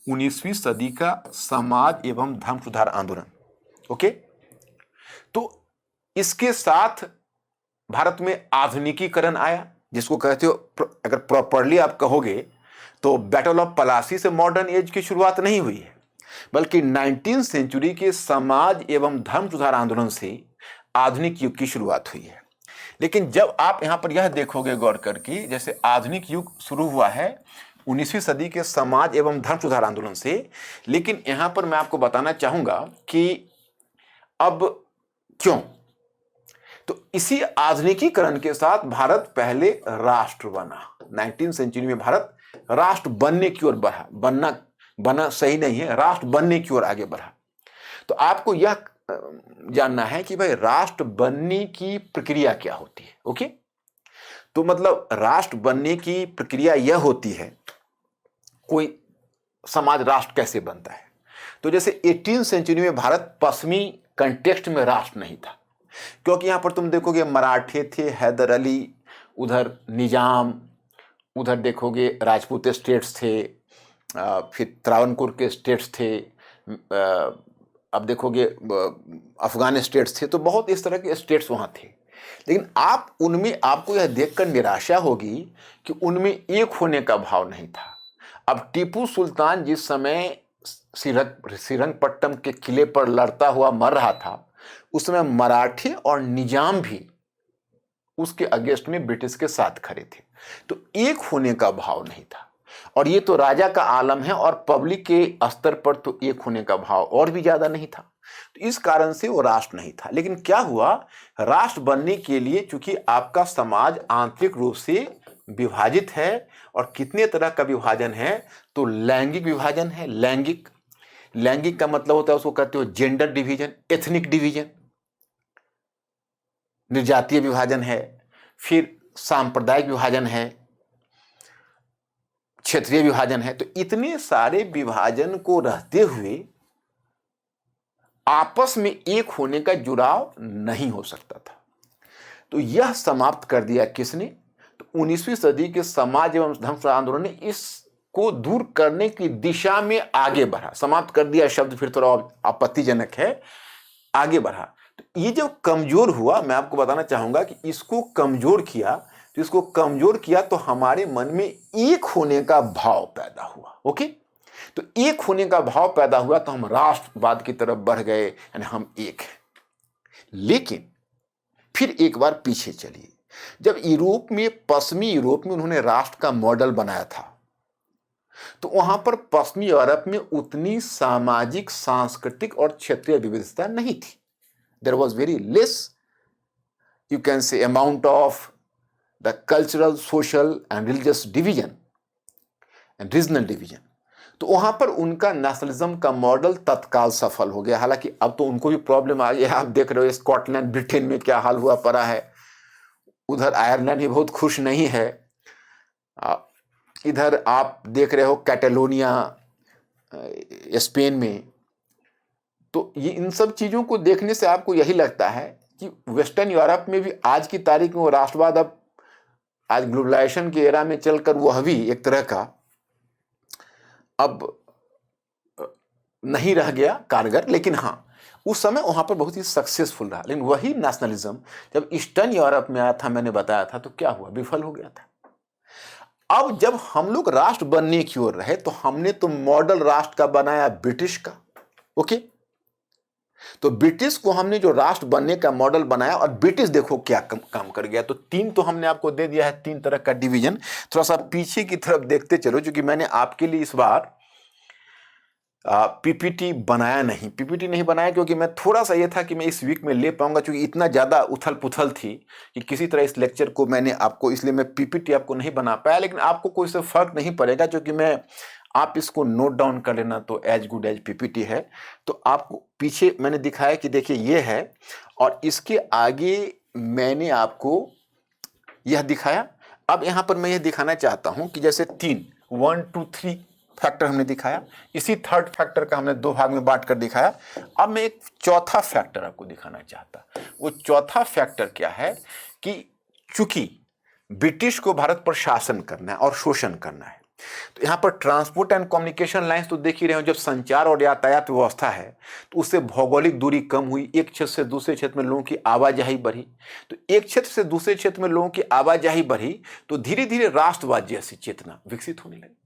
19वीं सदी का समाज एवं धर्म सुधार आंदोलन, ओके, तो इसके साथ भारत में आधुनिकीकरण आया, जिसको कहते हो, अगर प्रॉपरली आप कहोगे तो बैटल ऑफ पलासी से मॉडर्न एज की शुरुआत नहीं हुई है, बल्कि 19वीं सेंचुरी के समाज एवं धर्म सुधार आंदोलन से आधुनिक युग की शुरुआत हुई है। लेकिन जब आप यहां पर यह देखोगे गौर करके, जैसे आधुनिक युग शुरू हुआ है 19वीं सदी के समाज एवं धर्म सुधार आंदोलन से, लेकिन यहां पर मैं आपको बताना चाहूंगा कि अब क्यों। तो इसी आधुनिकीकरण के साथ भारत पहले राष्ट्र बना। 19वीं सेंचुरी में भारत राष्ट्र बनने की ओर बढ़ा, बना सही नहीं है, राष्ट्र बनने की ओर आगे बढ़ा। तो आपको यह जानना है कि भाई राष्ट्र बनने की प्रक्रिया क्या होती है, ओके। तो मतलब राष्ट्र बनने की प्रक्रिया यह होती है, कोई समाज राष्ट्र कैसे बनता है। तो जैसे 18वीं सेंचुरी में भारत पश्चिमी कंटेक्स्ट में राष्ट्र नहीं था, क्योंकि यहां पर तुम देखोगे मराठे थे, हैदर अली, उधर निजाम, उधर देखोगे राजपूत स्टेट्स थे, फिर त्रावणकोर के स्टेट्स थे, अब देखोगे अफगान स्टेट्स थे। तो बहुत इस तरह के स्टेट्स वहां थे। लेकिन आप उनमें, आपको यह देखकर निराशा होगी कि उनमें एक होने का भाव नहीं था। अब टीपू सुल्तान जिस समय श्रीरंगपट्टनम के किले पर लड़ता हुआ मर रहा था, उस समय मराठे और निजाम भी उसके अगेंस्ट में ब्रिटिश के साथ खड़े थे। तो एक होने का भाव नहीं था, और ये तो राजा का आलम है, और पब्लिक के स्तर पर तो एक होने का भाव और भी ज्यादा नहीं था। तो इस कारण से वो राष्ट्र नहीं था। लेकिन क्या हुआ, राष्ट्र बनने के लिए चूंकि आपका समाज आंतरिक रूप से विभाजित है, और कितने तरह का विभाजन है, तो लैंगिक विभाजन है। लैंगिक लैंगिक का मतलब होता है, उसको कहते हो जेंडर डिवीजन, एथनिक डिवीजन, निर्जातीय विभाजन है, फिर सांप्रदायिक विभाजन है, क्षेत्रीय विभाजन है। तो इतने सारे विभाजन को रहते हुए आपस में एक होने का जुड़ाव नहीं हो सकता था। तो यह समाप्त कर दिया किसने, तो 19वीं सदी के समाज एवं धर्म आंदोलन ने इसको दूर करने की दिशा में आगे बढ़ा। समाप्त कर दिया शब्द फिर थोड़ा आपत्तिजनक है, आगे बढ़ा। तो ये जो कमजोर हुआ, मैं आपको बताना चाहूंगा कि इसको कमजोर किया, तो इसको कमजोर किया तो हमारे मन में एक होने का भाव पैदा हुआ। ओके, तो एक होने का भाव पैदा हुआ तो हम राष्ट्रवाद की तरफ बढ़ गए, यानी हम एक हैं। लेकिन फिर एक बार पीछे चलिए, जब यूरोप में, पश्चिमी यूरोप में उन्होंने राष्ट्र का मॉडल बनाया था, तो वहां पर पश्चिमी यूरोप में उतनी सामाजिक, सांस्कृतिक और क्षेत्रीय विविधता नहीं थी। There was very less, you can say, amount of the cultural, social and religious division and regional division. तो वहां पर उनका नेशनलिज्म का मॉडल तत्काल सफल हो गया। हालांकि अब तो उनको भी प्रॉब्लम आ गया। आप देख रहे हो स्कॉटलैंड, ब्रिटेन में क्या हाल हुआ पड़ा है, उधर आयरलैंड भी बहुत खुश नहीं है, इधर आप देख रहे हो कैटेलोनिया स्पेन में। तो ये इन सब चीजों को देखने से आपको यही लगता है कि वेस्टर्न यूरोप में भी आज की तारीख में वो राष्ट्रवाद अब आज ग्लोबलाइजेशन के एरा में चलकर वह भी एक तरह का अब नहीं रह गया कारगर। लेकिन हाँ, उस समय वहां पर बहुत ही सक्सेसफुल रहा। लेकिन वही नेशनलिज्म जब ईस्टर्न यूरोप में आया था, मैंने बताया था, तो क्या हुआ, विफल हो गया था। अब जब हम लोग राष्ट्र बनने की ओर रहे, तो हमने तो मॉडल राष्ट्र का बनाया ब्रिटिश का। ओके, तो ब्रिटिश को हमने जो राष्ट्र बनने का मॉडल बनाया, और ब्रिटिश देखो क्या काम कर गया। तो तीन तो हमने आपको दे दिया है, तीन तरह का डिवीजन। थोड़ा सा पीछे की तरफ देखते चलो, क्योंकि मैंने आपके लिए इस बार पीपीटी बनाया नहीं। पीपीटी नहीं बनाया क्योंकि मैं थोड़ा सा ये था कि मैं इस वीक में ले पाऊंगा, क्योंकि इतना ज़्यादा उथल पुथल थी कि किसी तरह इस लेक्चर को मैंने आपको, इसलिए मैं पीपीटी आपको नहीं बना पाया। लेकिन आपको कोई से फर्क नहीं पड़ेगा, क्योंकि मैं, आप इसको नोट डाउन कर लेना, तो एज गुड एज पीपीटी है। तो आपको पीछे मैंने दिखाया कि देखिए ये है, और इसके आगे मैंने आपको यह दिखाया। अब यहाँ पर मैं यह दिखाना चाहता हूँ कि जैसे 1, 2, 3 फैक्टर हमने दिखाया, इसी थर्ड फैक्टर का हमने दो भाग में बांट कर दिखाया। अब मैं एक चौथा फैक्टर आपको दिखाना चाहता। वो चौथा फैक्टर क्या है कि चूंकि ब्रिटिश को भारत पर शासन करना है और शोषण करना है, तो यहाँ पर ट्रांसपोर्ट एंड कम्युनिकेशन लाइंस तो देख ही रहे हो। जब संचार और यातायात व्यवस्था है, तो उससे भौगोलिक दूरी कम हुई, एक क्षेत्र से दूसरे क्षेत्र में लोगों की आवाजाही बढ़ी। तो एक क्षेत्र से दूसरे क्षेत्र में लोगों की आवाजाही बढ़ी, तो धीरे धीरे राष्ट्रवाद जैसी चेतना विकसित होने लगी।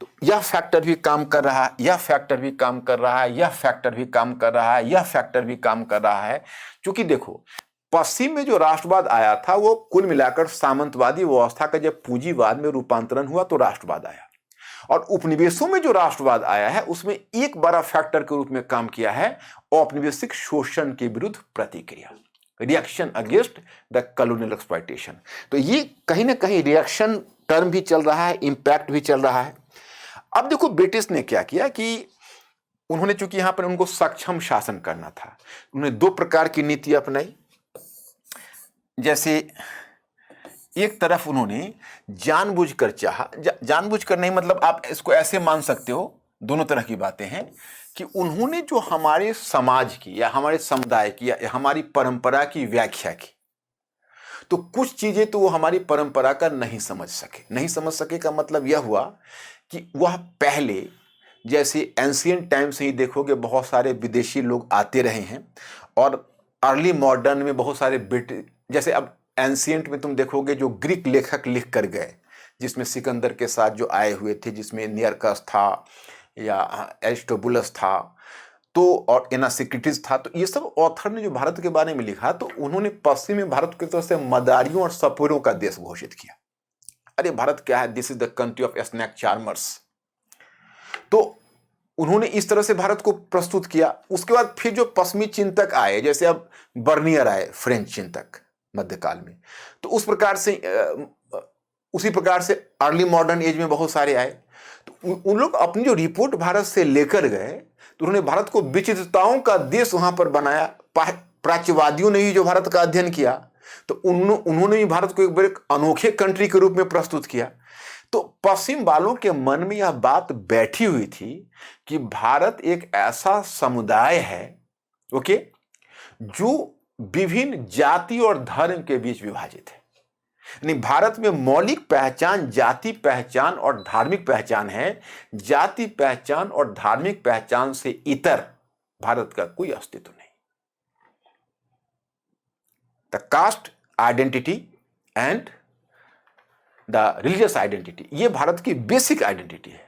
तो यह फैक्टर भी काम कर रहा है, यह फैक्टर भी काम कर रहा है, यह फैक्टर भी काम कर रहा है, यह फैक्टर भी काम कर रहा है। क्योंकि देखो, पश्चिम में जो राष्ट्रवाद आया था, वो कुल मिलाकर सामंतवादी व्यवस्था का जब पूंजीवाद में रूपांतरण हुआ, तो राष्ट्रवाद आया। और उपनिवेशों में जो राष्ट्रवाद आया है, उसमें एक बड़ा फैक्टर के रूप में काम किया है औपनिवेशिक शोषण के विरुद्ध प्रतिक्रिया, reaction against the colonial exploitation. तो ये कहीं ना कहीं रिएक्शन टर्म भी चल रहा है, इंपैक्ट भी चल रहा है। अब देखो ब्रिटिश ने क्या किया कि उन्होंने, चूंकि यहां पर उनको सक्षम शासन करना था, उन्होंने दो प्रकार की नीति अपनाई। जैसे एक तरफ उन्होंने जानबूझकर चाहा, जानबूझकर नहीं, मतलब आप इसको ऐसे मान सकते हो, दोनों तरह की बातें हैं, कि उन्होंने जो हमारे समाज की या हमारे समुदाय की या हमारी परंपरा की व्याख्या की, तो कुछ चीजें तो वो हमारी परंपरा का नहीं समझ सके। नहीं समझ सके का मतलब यह हुआ कि वह पहले, जैसे एंशिएंट टाइम से ही देखोगे, बहुत सारे विदेशी लोग आते रहे हैं, और अर्ली मॉडर्न में बहुत सारे ब्रिटिश, जैसे अब एंशिएंट में तुम देखोगे जो ग्रीक लेखक लिख कर गए, जिसमें सिकंदर के साथ जो आए हुए थे, जिसमें नियरकस था या एरिस्टोबुलस था, तो और एनासिक्रिटिस था। तो ये सब ऑथर ने जो भारत के बारे में लिखा, तो उन्होंने पश्चिमी भारत की तरफ से मदारियों और सपेरों का देश घोषित किया। अरे भारत क्या है, this is the country of snack charmers. तो उन्होंने इस तरह से भारत को प्रस्तुत किया। उसके बाद फिर जो पश्चिमी चिंतक आए, जैसे अब बर्नियर आए, फ्रेंच चिंतक मध्यकाल में, तो उस प्रकार से उसी प्रकार से अर्ली मॉडर्न एज में बहुत सारे आए। तो उन लोग अपनी जो रिपोर्ट भारत से लेकर गए, तो उन्होंने भारत को विचित्रताओं का देश वहां पर बनाया। प्राच्यवादियों ने भी जो भारत का अध्ययन किया, तो उन्होंने भी भारत को एक बड़े अनोखे कंट्री के रूप में प्रस्तुत किया। तो पश्चिम वालों के मन में यह बात बैठी हुई थी कि भारत एक ऐसा समुदाय है, ओके, जो विभिन्न जाति और धर्म के बीच विभाजित है। यानी भारत में मौलिक पहचान जाति पहचान और धार्मिक पहचान है। जाति पहचान और धार्मिक पहचान से इतर भारत का कोई अस्तित्व नहीं। The cast identity and the religious identity, ये भारत की बेसिक आइडेंटिटी है।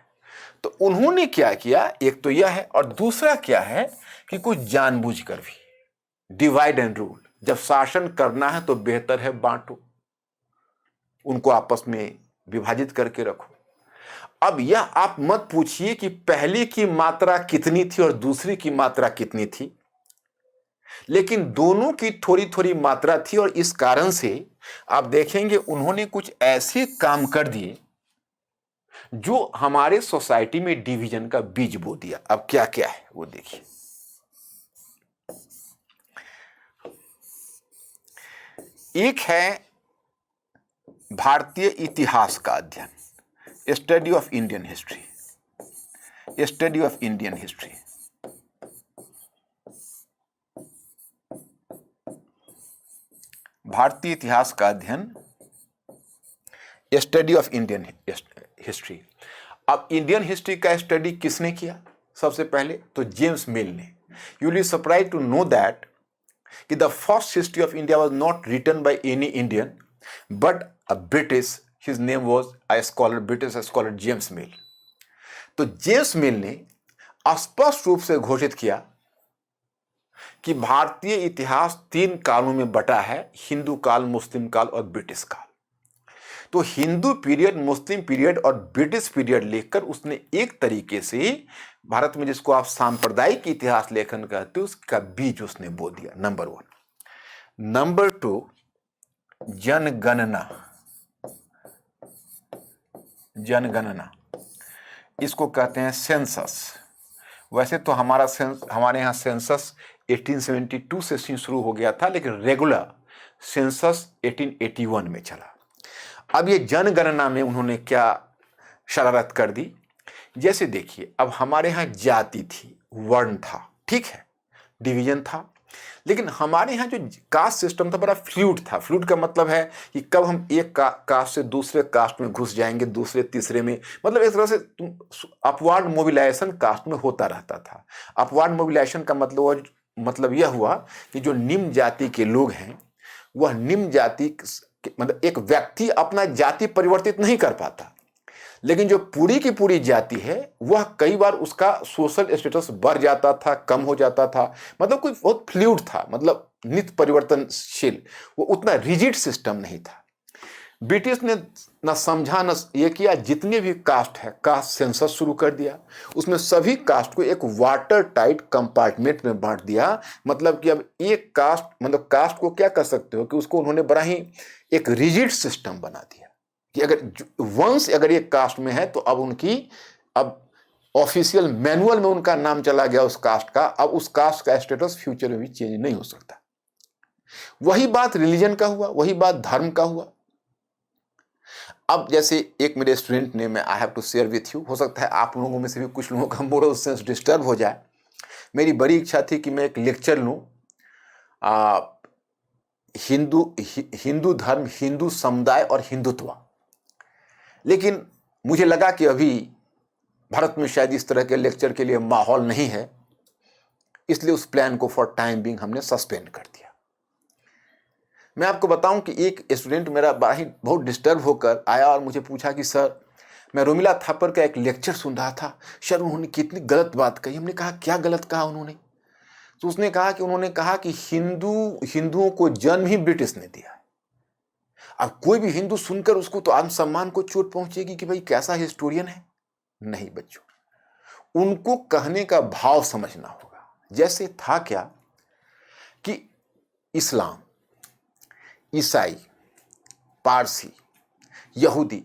तो उन्होंने क्या किया, एक तो यह है, और दूसरा क्या है कि कुछ जानबूझकर भी डिवाइड एंड रूल, जब शासन करना है तो बेहतर है बांटो, उनको आपस में विभाजित करके रखो। अब यह आप मत पूछिए कि पहले की मात्रा कितनी थी और दूसरी की मात्रा कितनी थी, लेकिन दोनों की थोड़ी थोड़ी मात्रा थी। और इस कारण से आप देखेंगे उन्होंने कुछ ऐसे काम कर दिए जो हमारे सोसाइटी में डिवीजन का बीज बो दिया। अब क्या क्या है वो देखिए। एक है भारतीय इतिहास का अध्ययन, study of Indian history, study of Indian history. भारतीय इतिहास का अध्ययन, स्टडी ऑफ इंडियन हिस्ट्री। अब इंडियन हिस्ट्री का स्टडी किसने किया? सबसे पहले तो जेम्स मिल ने। You will be surprised to know that कि the first history of India was not written by any Indian but a British, his name was a scholar, British scholar James Mill. तो James Mill ने स्पष्ट रूप से घोषित किया कि भारतीय इतिहास 3 कालों में बटा है, हिंदू काल, मुस्लिम काल और ब्रिटिश काल। तो हिंदू पीरियड, मुस्लिम पीरियड और ब्रिटिश पीरियड लेकर उसने एक तरीके से भारत में, जिसको आप सांप्रदायिक इतिहास लेखन कहते हो, उसका बीज उसने बो दिया, नंबर 1। नंबर 2, जनगणना। जनगणना इसको कहते हैं सेंसस। वैसे तो हमारे यहाँ सेंसस 1872 से शुरू हो गया था, लेकिन रेगुलर सेंसस 1881 में चला। अब ये जनगणना में उन्होंने क्या शरारत कर दी, जैसे देखिए, अब हमारे यहाँ जाति थी, वर्ण था, ठीक है, डिवीजन था, लेकिन हमारे यहाँ जो कास्ट सिस्टम था बड़ा फ्लूइड था। फ्लूइड का मतलब है कि कब हम एक कास्ट से दूसरे कास्ट में घुस जाएंगे, दूसरे तीसरे में, मतलब इस तरह से अपवार्ड मोबिलाइजेशन कास्ट में होता रहता था। अपवार्ड मोबिलाइजेशन का मतलब यह हुआ कि जो निम्न जाति के लोग हैं, वह निम्न जाति, मतलब एक व्यक्ति अपना जाति परिवर्तित नहीं कर पाता, लेकिन जो पूरी की पूरी जाति है वह कई बार उसका सोशल स्टेटस बढ़ जाता था, कम हो जाता था, मतलब कोई बहुत फ्लूइड था, मतलब नित्य परिवर्तनशील, वो उतना रिजिड सिस्टम नहीं था। ब्रिटिश ने न समझा न ये किया, जितने भी कास्ट है कास्ट सेंसस शुरू कर दिया, उसमें सभी कास्ट को एक वाटर टाइट कंपार्टमेंट में बांट दिया। मतलब कि अब एक कास्ट, मतलब कास्ट को क्या कर सकते हो कि उसको उन्होंने बड़ा ही एक रिजिड सिस्टम बना दिया कि अगर वंश अगर एक कास्ट में है तो अब उनकी, अब ऑफिशियल मैनुअल में उनका नाम चला गया उस कास्ट का, अब उस कास्ट का स्टेटस फ्यूचर में भी चेंज नहीं हो सकता। वही बात रिलीजन का हुआ, वही बात धर्म का हुआ। अब जैसे एक मेरे स्टूडेंट ने, मैं I have to share with you, हो सकता है आप लोगों में से भी कुछ लोगों का मोरल सेंस डिस्टर्ब हो जाए। मेरी बड़ी इच्छा थी कि मैं एक लेक्चर लूँ हिंदू धर्म, हिंदू समुदाय और हिंदुत्व, लेकिन मुझे लगा कि अभी भारत में शायद इस तरह के लेक्चर के लिए माहौल नहीं है, इसलिए उस प्लान को फॉर टाइम बीइंग हमने सस्पेंड कर दिया। मैं आपको बताऊं कि एक स्टूडेंट मेरा बहुत डिस्टर्ब होकर आया और मुझे पूछा कि सर, मैं रोमिला थापर का एक लेक्चर सुन रहा था। सर उन्होंने कितनी गलत बात कही। हमने कहा क्या गलत कहा उन्होंने? तो उसने कहा कि हिंदुओं को जन्म ही ब्रिटिश ने दिया। अब कोई भी हिंदू सुनकर उसको तो आत्मसम्मान को चोट पहुंचेगी कि भाई कैसा हिस्टोरियन है। नहीं बच्चों, उनको कहने का भाव समझना होगा। जैसे था क्या कि इस्लाम, ईसाई, पारसी, यहूदी,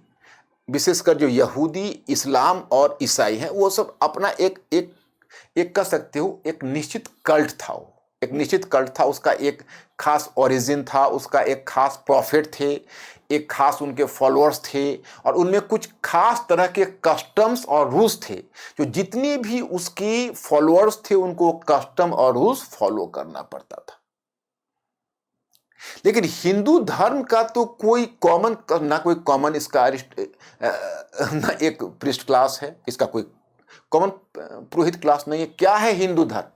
विशेषकर जो यहूदी, इस्लाम और ईसाई हैं, वो सब अपना एक कह सकते हो एक निश्चित कल्ट था। वो एक निश्चित कल्ट था, उसका एक खास ओरिजिन था, उसका एक खास प्रॉफिट थे, एक खास उनके फॉलोअर्स थे, और उनमें कुछ खास तरह के कस्टम्स और रूल्स थे जो जितने भी उसके फॉलोअर्स थे उनको कस्टम और रूल्स फॉलो करना पड़ता था। लेकिन हिंदू धर्म का तो कोई कॉमन ना कोई कॉमन इसका ना एक प्रिस्ट क्लास है, इसका कोई कॉमन पुरोहित क्लास नहीं है। क्या है हिंदू धर्म?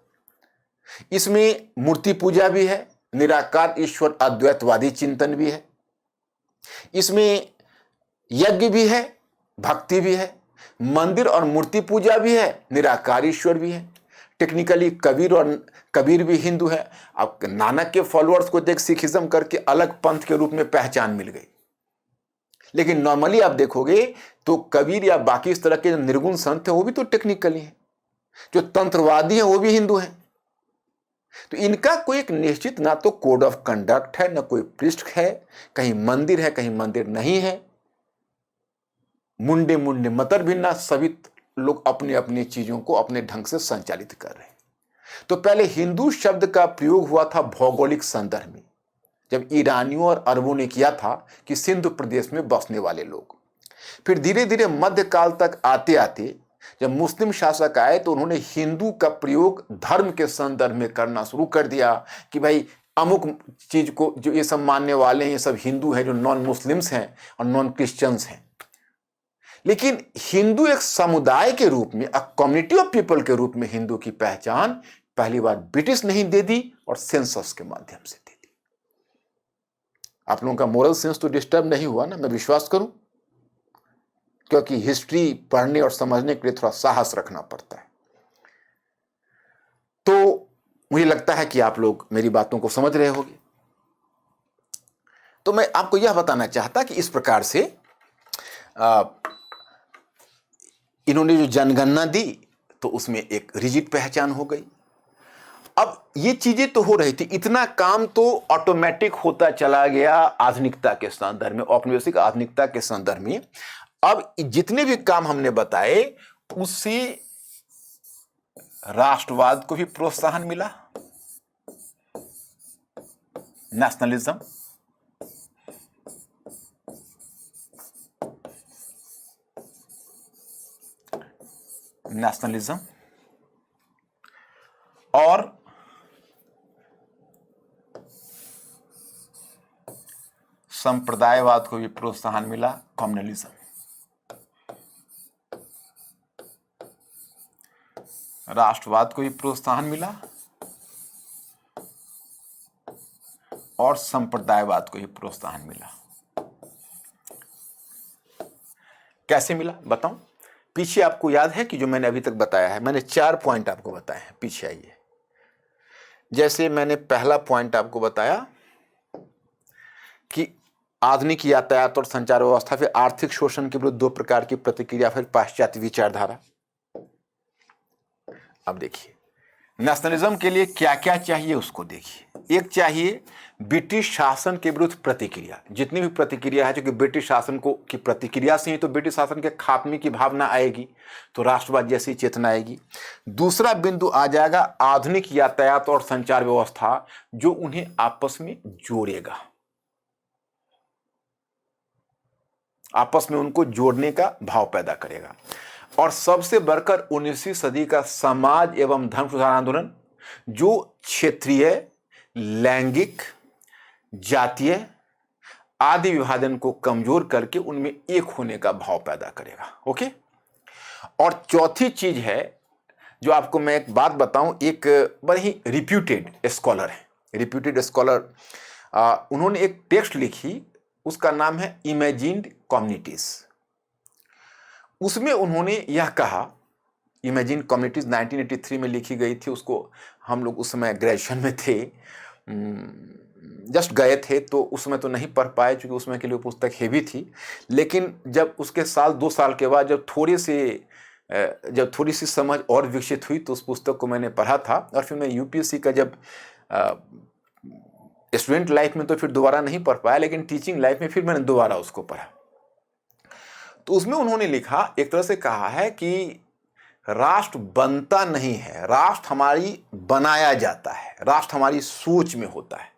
इसमें मूर्ति पूजा भी है, निराकार ईश्वर अद्वैतवादी चिंतन भी है, इसमें यज्ञ भी है, भक्ति भी है, मंदिर और मूर्ति पूजा भी है, निराकार ईश्वर भी है। टेक्निकली कबीर भी हिंदू है। अब नानक के फॉलोअर्स को देख सिखिज्म करके अलग पंथ के रूप में पहचान मिल गई। लेकिन नॉर्मली आप देखोगे तो कबीर या बाकी इस तरह के निर्गुण संत हैं वो भी तो टेक्निकली हैं। जो तंत्रवादी हैं वो भी हिंदू हैं। तो इनका कोई एक निश्चित ना तो कोड ऑफ कंडक्ट है, ना कोई पृष्ठ है, कहीं मंदिर है कहीं मंदिर नहीं है। मुंडे मतर भिन्ना, सभी लोग अपनी अपनी चीजों को अपने ढंग से संचालित कर रहे हैं। तो पहले हिंदू शब्द का प्रयोग हुआ था भौगोलिक संदर्भ में, जब ईरानियों और अरबों ने किया था कि सिंधु प्रदेश में बसने वाले लोग। फिर धीरे धीरे मध्यकाल तक आते आते जब मुस्लिम शासक आए तो उन्होंने हिंदू का प्रयोग धर्म के संदर्भ में करना शुरू कर दिया कि भाई अमुक चीज को जो ये सब मानने वाले हैं ये सब हिंदू हैं, जो नॉन मुस्लिम्स हैं और नॉन क्रिश्चियंस हैं। लेकिन हिंदू एक समुदाय के रूप में, अ कम्युनिटी ऑफ पीपल के रूप में हिंदू की पहचान पहली बार ब्रिटिश नहीं दे दी और सेंसस के माध्यम से दे दी। आप लोगों का मोरल सेंस तो डिस्टर्ब नहीं हुआ ना, मैं विश्वास करूं, क्योंकि हिस्ट्री पढ़ने और समझने के लिए थोड़ा साहस रखना पड़ता है। तो मुझे लगता है कि आप लोग मेरी बातों को समझ रहे होंगे। तो मैं आपको यह बताना चाहता कि इस प्रकार से इन्होंने जो जनगणना दी तो उसमें एक रिजिड पहचान हो गई। अब ये चीजें तो हो रही थी, इतना काम तो ऑटोमेटिक होता चला गया आधुनिकता के संदर्भ में, औपनिवेशिक आधुनिकता के संदर्भ में। अब जितने भी काम हमने बताए उससे राष्ट्रवाद को भी प्रोत्साहन मिला, नेशनलिज्म, और संप्रदायवाद को भी प्रोत्साहन मिला, कम्युनलिज्म। राष्ट्रवाद को भी प्रोत्साहन मिला और संप्रदायवाद को भी प्रोत्साहन मिला। कैसे मिला बताऊं? पीछे आपको याद है कि जो मैंने अभी तक बताया है, मैंने 4 पॉइंट आपको बताए हैं। पीछे आइए। जैसे मैंने पहला पॉइंट आपको बताया कि आधुनिक यातायात और संचार व्यवस्था, फिर आर्थिक शोषण के विरुद्ध 2 प्रकार की प्रतिक्रिया, फिर पाश्चात्य विचारधारा। अब देखिए नेशनलिज्म के लिए क्या क्या चाहिए उसको देखिए। एक चाहिए ब्रिटिश शासन के विरुद्ध प्रतिक्रिया। जितनी भी प्रतिक्रिया है जो कि ब्रिटिश शासन को की प्रतिक्रिया से ही तो ब्रिटिश शासन के खात्मे की भावना आएगी, तो राष्ट्रवाद जैसी चेतना आएगी। दूसरा बिंदु आ जाएगा आधुनिक यातायात और संचार व्यवस्था, जो उन्हें आपस में जोड़ेगा, आपस में उनको जोड़ने का भाव पैदा करेगा। और सबसे बढ़कर 19वीं सदी का समाज एवं धर्म सुधार आंदोलन, जो क्षेत्रीय, लैंगिक, जातीय आदि विभाजन को कमजोर करके उनमें एक होने का भाव पैदा करेगा। ओके। और चौथी चीज है जो आपको मैं एक बात बताऊं, एक बड़ी ही रिप्यूटेड स्कॉलर है, रिप्यूटेड स्कॉलर, उन्होंने एक टेक्स्ट लिखी, उसका नाम है इमेजिन्ड कम्युनिटीज। उसमें उन्होंने यह कहा, इमेजिन कम्युनिटीज 1983 में लिखी गई थी, उसको हम लोग उस समय ग्रेजुएशन में थे, जस्ट गए थे, तो उस समय तो नहीं पढ़ पाए क्योंकि उसमें के लिए पुस्तक हेवी थी। लेकिन जब उसके साल 2 साल के बाद जब थोड़ी सी समझ और विकसित हुई तो उस पुस्तक को मैंने पढ़ा था। और फिर मैं यूपीएससी का जब स्टूडेंट लाइफ में तो फिर दोबारा नहीं पढ़ पाया, लेकिन टीचिंग लाइफ में फिर मैंने दोबारा उसको पढ़ा। तो उसमें उन्होंने लिखा, एक तरह से कहा है कि राष्ट्र बनता नहीं है, राष्ट्र हमारी बनाया जाता है, राष्ट्र हमारी सोच में होता है।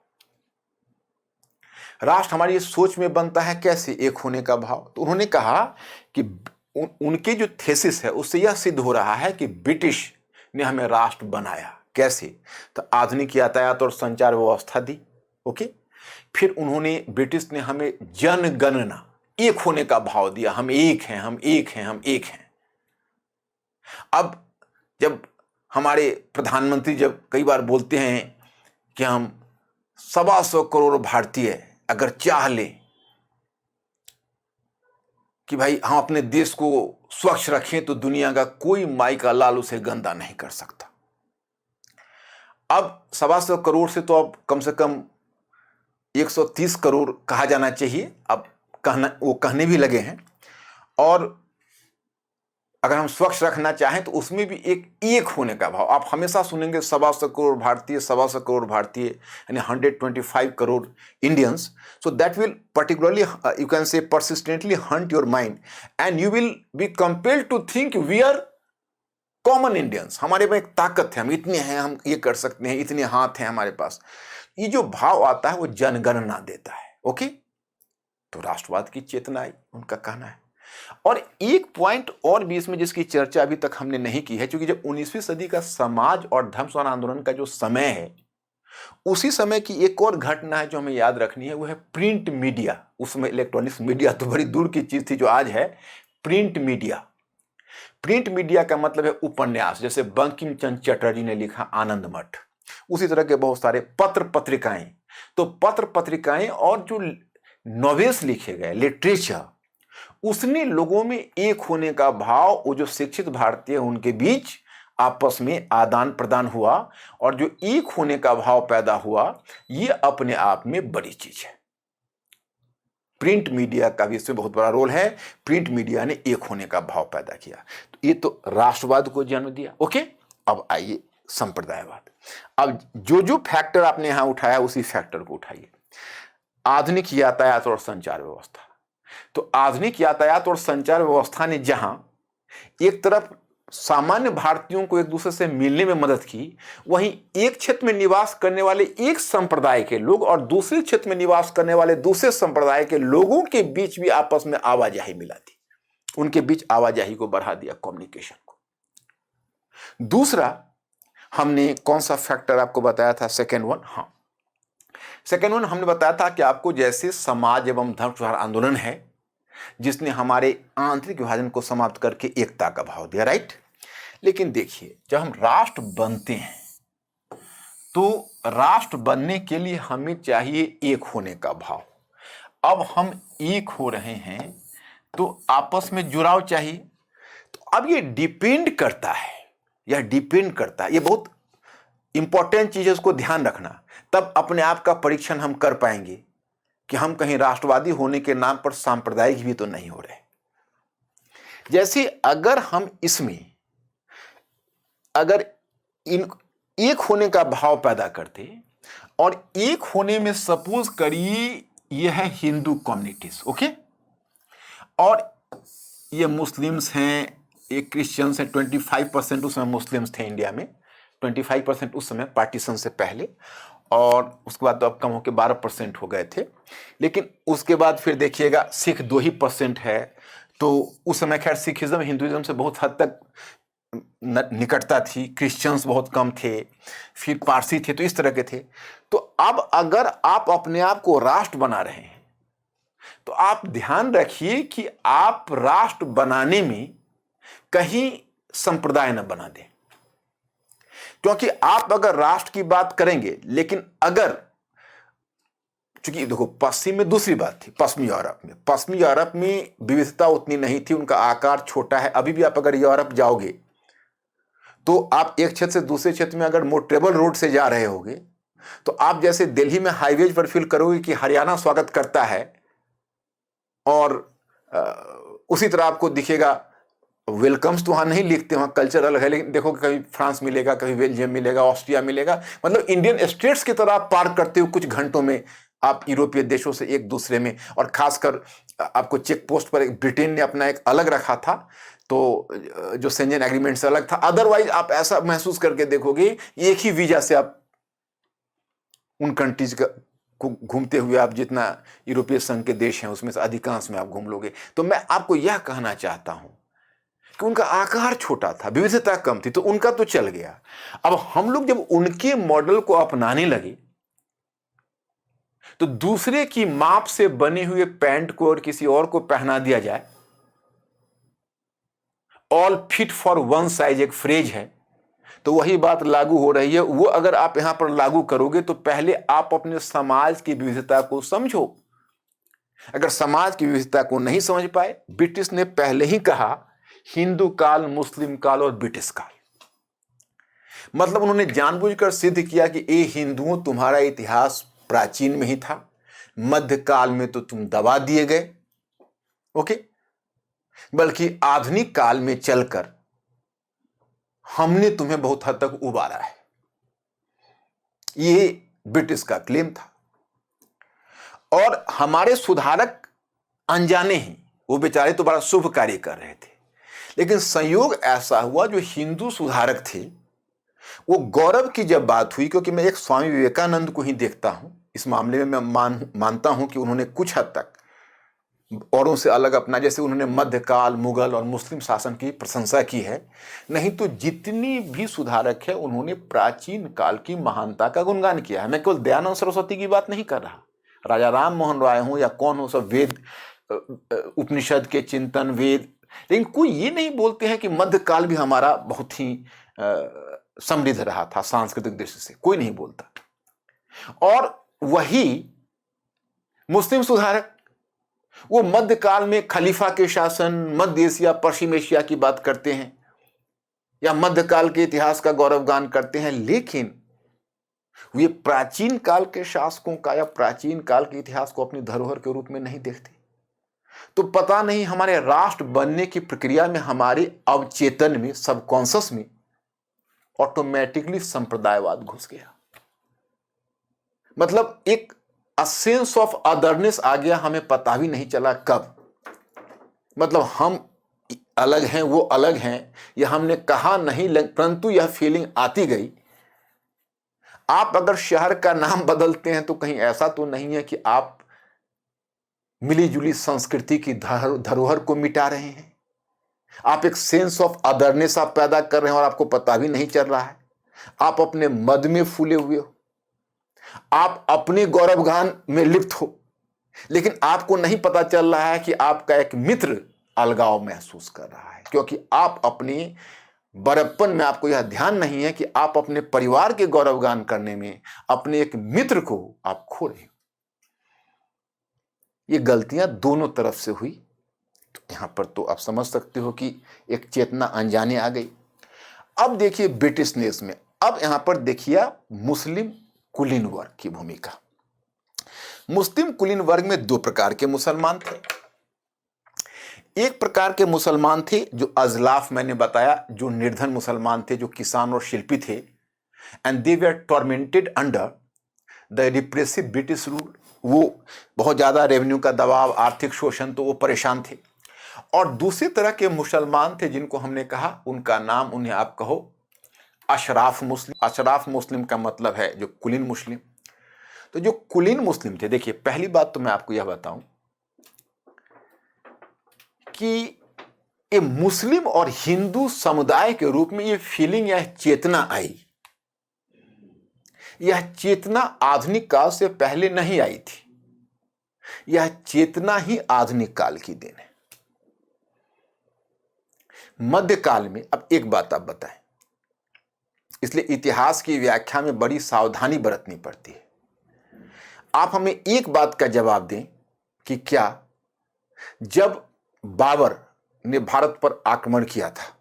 राष्ट्र हमारी सोच में बनता है कैसे? एक होने का भाव। तो उन्होंने कहा कि उनके जो थेसिस है उससे यह सिद्ध हो रहा है कि ब्रिटिश ने हमें राष्ट्र बनाया। कैसे? तो आधुनिक यातायात और संचार व्यवस्था दी, ओके। फिर उन्होंने, ब्रिटिश ने हमें जनगणना, एक होने का भाव दिया, हम एक हैं, हम एक हैं, हम एक हैं। अब जब हमारे प्रधानमंत्री जब कई बार बोलते हैं कि हम 125 करोड़ भारतीय अगर चाह ले कि भाई हम अपने देश को स्वच्छ रखें तो दुनिया का कोई माई का लाल उसे गंदा नहीं कर सकता। अब 125 करोड़ से तो अब कम से कम 130 करोड़ कहा जाना चाहिए, अब वो कहने भी लगे हैं। और अगर हम स्वच्छ रखना चाहें तो उसमें भी एक होने का भाव। आप हमेशा सुनेंगे 125 करोड़ भारतीय, 125 करोड़ भारतीय, यानी 125 crore Indians. So that will particularly, you can से persistently hunt your mind and you will be compelled to think we are common Indians. हमारे में एक ताकत है, हम इतने हैं, हम ये कर सकते हैं, इतने हाथ हैं हमारे पास। ये जो भाव आता है वो जनगणना देता है, ओके। तो राष्ट्रवाद की चेतना आई, उनका कहना है। और एक पॉइंट और भी इसमें जिसकी चर्चा अभी तक हमने नहीं की है, क्योंकि जब 19वीं सदी का समाज और धर्म स्वर्ण आंदोलन का जो समय है, उसी समय की एक और घटना है जो हमें याद रखनी है, वो है प्रिंट मीडिया। उसमें इलेक्ट्रॉनिक्स मीडिया तो बड़ी दूर की चीज थी जो आज है। प्रिंट मीडिया, प्रिंट मीडिया का मतलब है उपन्यास, जैसे बंकिम चंद्र चटर्जी ने लिखा आनंद मठ, उसी तरह के बहुत सारे पत्र पत्रिकाएं। तो पत्र पत्रिकाएं और जो नॉवेल्स लिखे गए, लिटरेचर, उसने लोगों में एक होने का भाव, वो जो शिक्षित भारतीय उनके बीच आपस में आदान प्रदान हुआ और जो एक होने का भाव पैदा हुआ, ये अपने आप में बड़ी चीज है। प्रिंट मीडिया का भी इसमें बहुत बड़ा रोल है। प्रिंट मीडिया ने एक होने का भाव पैदा किया, तो ये तो राष्ट्रवाद को जन्म दिया, ओके। अब आइए संप्रदायवाद। अब जो फैक्टर आपने यहां उठाया उसी फैक्टर को उठाइए। आधुनिक यातायात और संचार व्यवस्था। तो आधुनिक यातायात और संचार व्यवस्था ने जहां एक तरफ सामान्य भारतीयों को एक दूसरे से मिलने में मदद की, वहीं एक क्षेत्र में निवास करने वाले एक संप्रदाय के लोग और दूसरे क्षेत्र में निवास करने वाले दूसरे संप्रदाय के लोगों के बीच भी आपस में आवाजाही मिला दी, उनके बीच आवाजाही को बढ़ा दिया, कम्युनिकेशन को। दूसरा हमने कौन सा फैक्टर आपको बताया था? सेकेंड वन, हाँ, सेकेंड वन हमने बताया था कि आपको जैसे समाज एवं धर्म सुधार आंदोलन है जिसने हमारे आंतरिक विभाजन को समाप्त करके एकता का भाव दिया, राइट। लेकिन देखिए, जब हम राष्ट्र बनते हैं तो राष्ट्र बनने के लिए हमें चाहिए एक होने का भाव। अब हम एक हो रहे हैं तो आपस में जुड़ाव चाहिए। तो अब ये डिपेंड करता है, यह डिपेंड करता है, ये बहुत इंपॉर्टेंट चीज है, उसको ध्यान रखना। तब अपने आप का परीक्षण हम कर पाएंगे कि हम कहीं राष्ट्रवादी होने के नाम पर सांप्रदायिक भी तो नहीं हो रहे। जैसे अगर हम इसमें एक होने का भाव पैदा करते और एक होने में सपोज करिए यह है हिंदू कम्युनिटीज, ओके, और ये मुस्लिम्स हैं, ये क्रिश्चियंस हैं। 25% उस समय मुस्लिम्स थे इंडिया में, 25% उस समय पार्टीशन से पहले, और उसके बाद तो अब कम होकर 12% हो गए थे। लेकिन उसके बाद फिर देखिएगा सिख 2% है। तो उस समय खैर सिखिज्म हिंदुइज्म से बहुत हद तक निकटता थी, क्रिश्चियंस बहुत कम थे, फिर पारसी थे, तो इस तरह के थे। तो अब अगर आप अपने आप को राष्ट्र बना रहे हैं तो आप ध्यान रखिए कि आप राष्ट्र बनाने में कहीं संप्रदाय न बना दें, क्योंकि आप अगर राष्ट्र की बात करेंगे, लेकिन अगर क्योंकि देखो पश्चिम में दूसरी बात थी, पश्चिमी यूरोप में विविधता उतनी नहीं थी, उनका आकार छोटा है। अभी भी आप अगर यूरोप जाओगे तो आप एक क्षेत्र से दूसरे क्षेत्र में अगर मोटरेबल रोड से जा रहे होगे तो आप जैसे दिल्ली में हाईवेज पर फील करोगे कि हरियाणा स्वागत करता है, और उसी तरह आपको दिखेगा। वेलकम्स तो वहां नहीं लिखते, वहां कल्चर अलग है, लेकिन देखो कभी फ्रांस मिलेगा, कभी बेल्जियम मिलेगा, ऑस्ट्रिया मिलेगा। मतलब इंडियन स्टेट्स की तरह आप पार करते हो कुछ घंटों में आप यूरोपीय देशों से एक दूसरे में। और खासकर आपको चेक पोस्ट पर ब्रिटेन ने अपना एक अलग रखा था, तो जो शेंजन एग्रीमेंट से अलग था। अदरवाइज आप ऐसा महसूस करके देखोगे एक ही वीजा से आप उन कंट्रीज को घूमते हुए, आप जितना यूरोपीय संघ के देश हैं उसमें से अधिकांश में आप घूम लोगे। तो मैं आपको यह कहना चाहता हूं कि उनका आकार छोटा था, विविधता कम थी, तो उनका तो चल गया। अब हम लोग जब उनके मॉडल को अपनाने लगे तो दूसरे की माप से बने हुए पैंट को और किसी और को पहना दिया जाए, all fit for one size एक फ्रेज है, तो वही बात लागू हो रही है। वो अगर आप यहां पर लागू करोगे तो पहले आप अपने समाज की विविधता को समझो। अगर समाज की विविधता को नहीं समझ पाए, ब्रिटिश ने पहले ही कहा हिंदू काल, मुस्लिम काल और ब्रिटिश काल। मतलब उन्होंने जानबूझकर सिद्ध किया कि ए हिंदुओं, तुम्हारा इतिहास प्राचीन में ही था, मध्यकाल में तो तुम दबा दिए गए, ओके, बल्कि आधुनिक काल में चलकर हमने तुम्हें बहुत हद तक उबारा है। ये ब्रिटिश का क्लेम था। और हमारे सुधारक अनजाने ही, वो बेचारे तो बड़ा शुभ कार्य कर रहे थे, लेकिन संयोग ऐसा हुआ जो हिंदू सुधारक थे वो गौरव की जब बात हुई, क्योंकि मैं एक स्वामी विवेकानंद को ही देखता हूं इस मामले में, मैं मानता हूं कि उन्होंने कुछ हद तक औरों से अलग अपना, जैसे उन्होंने मध्यकाल, मुगल और मुस्लिम शासन की प्रशंसा की है, नहीं तो जितनी भी सुधारक है उन्होंने प्राचीन काल की महानता का गुणगान किया है। मैं केवल दयानंद सरस्वती की बात नहीं कर रहा, राजा राम मोहन राय हो या कौन हो, सब वेद उपनिषद के चिंतन, वेद, लेकिन कोई ये नहीं बोलते हैं कि मध्यकाल भी हमारा बहुत ही समृद्ध रहा था सांस्कृतिक दृष्टि से, कोई नहीं बोलता। और वही मुस्लिम सुधारक वो मध्यकाल में खलीफा के शासन, मध्य एशिया, पश्चिम एशिया की बात करते हैं या मध्यकाल के इतिहास का गौरवगान करते हैं, लेकिन वे प्राचीन काल के शासकों का या प्राचीन काल के इतिहास को अपनी धरोहर के रूप में नहीं देखते। तो पता नहीं हमारे राष्ट्र बनने की प्रक्रिया में, हमारे अवचेतन में, सबकॉन्शियस में ऑटोमेटिकली संप्रदायवाद घुस गया। मतलब एक सेंस ऑफ अदरनेस आ गया, हमें पता भी नहीं चला कब। मतलब हम अलग हैं, वो अलग हैं, यह हमने कहा नहीं, परंतु यह फीलिंग आती गई। आप अगर शहर का नाम बदलते हैं तो कहीं ऐसा तो नहीं है कि आप मिलीजुली संस्कृति की धरोहर को मिटा रहे हैं। आप एक सेंस ऑफ अदरनेस आप पैदा कर रहे हैं और आपको पता भी नहीं चल रहा है। आप अपने मद में फूले हुए हो, आप अपने गौरवगान में लिप्त हो, लेकिन आपको नहीं पता चल रहा है कि आपका एक मित्र अलगाव महसूस कर रहा है, क्योंकि आप अपने बड़प्पन में, आपको यह ध्यान नहीं है कि आप अपने परिवार के गौरवगान करने में अपने एक मित्र को आप खो रहे हो। ये गलतियां दोनों तरफ से हुई। तो यहां पर तो आप समझ सकते हो कि एक चेतना अनजाने आ गई। अब देखिए ब्रिटिशनेस में, अब यहां पर देखिए मुस्लिम कुलीन वर्ग की भूमिका। मुस्लिम कुलीन वर्ग में दो प्रकार के मुसलमान थे। एक प्रकार के मुसलमान थे जो अजलाफ, मैंने बताया, जो निर्धन मुसलमान थे, जो किसान और शिल्पी थे, and they were tormented under the repressive British rule. वो बहुत ज्यादा रेवेन्यू का दबाव, आर्थिक शोषण, तो वो परेशान थे। और दूसरी तरह के मुसलमान थे जिनको हमने कहा, उनका नाम, उन्हें आप कहो अशराफ मुस्लिम। अशराफ मुस्लिम का मतलब है जो कुलीन मुस्लिम। तो जो कुलीन मुस्लिम थे, देखिए पहली बात तो मैं आपको यह बताऊं कि ये मुस्लिम और हिंदू समुदाय के रूप में ये फीलिंग, यह चेतना आई। यह चेतना आधुनिक काल से पहले नहीं आई थी, यह चेतना ही आधुनिक काल की देन है। मध्यकाल में, अब एक बात आप बताएं, इसलिए इतिहास की व्याख्या में बड़ी सावधानी बरतनी पड़ती है। आप हमें एक बात का जवाब दें कि क्या जब बाबर ने भारत पर आक्रमण किया था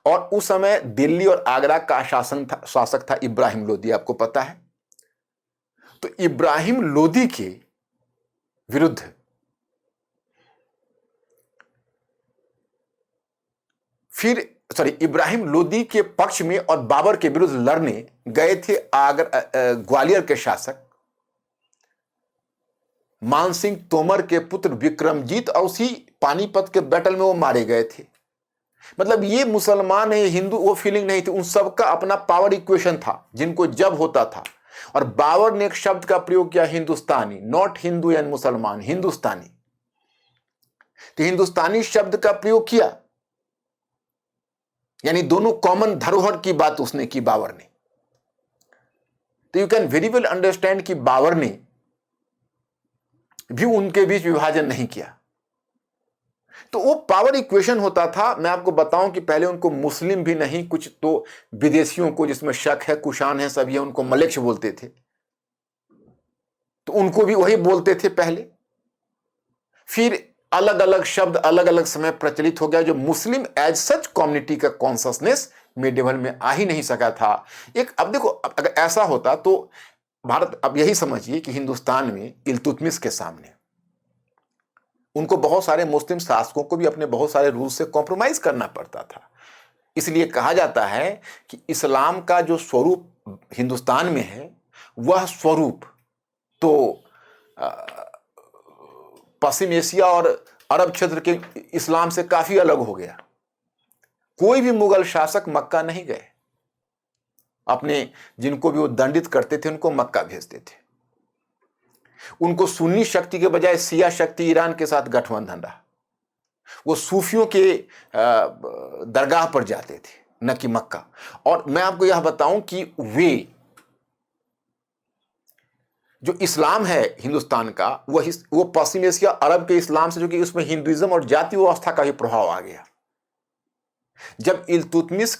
और उस समय दिल्ली और आगरा का शासक था इब्राहिम लोदी, आपको पता है, तो इब्राहिम लोदी के विरुद्ध इब्राहिम लोदी के पक्ष में और बाबर के विरुद्ध लड़ने गए थे ग्वालियर के शासक मान सिंह तोमर के पुत्र विक्रमजीत, और उसी पानीपत के बैटल में वो मारे गए थे। मतलब ये मुसलमान है, हिंदू, वो फीलिंग नहीं थी, उन सबका अपना पावर इक्वेशन था जिनको जब होता था। और बाबर ने एक शब्द का प्रयोग किया, हिंदुस्तानी, नॉट हिंदू एंड मुसलमान, हिंदुस्तानी। तो हिंदुस्तानी शब्द का प्रयोग किया, यानी दोनों कॉमन धरोहर की बात उसने की बाबर ने। तो you can very well understand कि बाबर ने भी उनके बीच विभाजन नहीं किया। तो वो पावर इक्वेशन होता था। मैं आपको बताऊं कि पहले उनको मुस्लिम भी नहीं, कुछ तो विदेशियों को जिसमें शक है, कुशान है, सब ये उनको मलेक्ष बोलते थे, तो उनको भी वही बोलते थे पहले। फिर अलग अलग शब्द अलग अलग समय प्रचलित हो गया। जो मुस्लिम एज सच कम्युनिटी का कॉन्शसनेस मेडिवल में आ ही नहीं सका था। अब देखो, अगर ऐसा होता तो भारत, अब यही समझिए कि हिंदुस्तान में इल्तुतमिश के सामने उनको बहुत सारे मुस्लिम शासकों को भी अपने बहुत सारे रूल से कॉम्प्रोमाइज करना पड़ता था। इसलिए कहा जाता है कि इस्लाम का जो स्वरूप हिंदुस्तान में है, वह स्वरूप तो पश्चिम एशिया और अरब क्षेत्र के इस्लाम से काफी अलग हो गया। कोई भी मुगल शासक मक्का नहीं गए, अपने जिनको भी वो दंडित करते थे उनको मक्का भेजते थे। उनको सुन्नी शक्ति के बजाय शिया शक्ति ईरान के साथ गठबंधन रहा। वो सूफियों के दरगाह पर जाते थे, न कि मक्का। और मैं आपको यह बताऊं कि वे जो इस्लाम है हिंदुस्तान का, वो पश्चिम एशिया अरब के इस्लाम से, जो कि उसमें हिंदुइज्म और जाति व्यवस्था का भी प्रभाव आ गया। जब इल्तुतमिश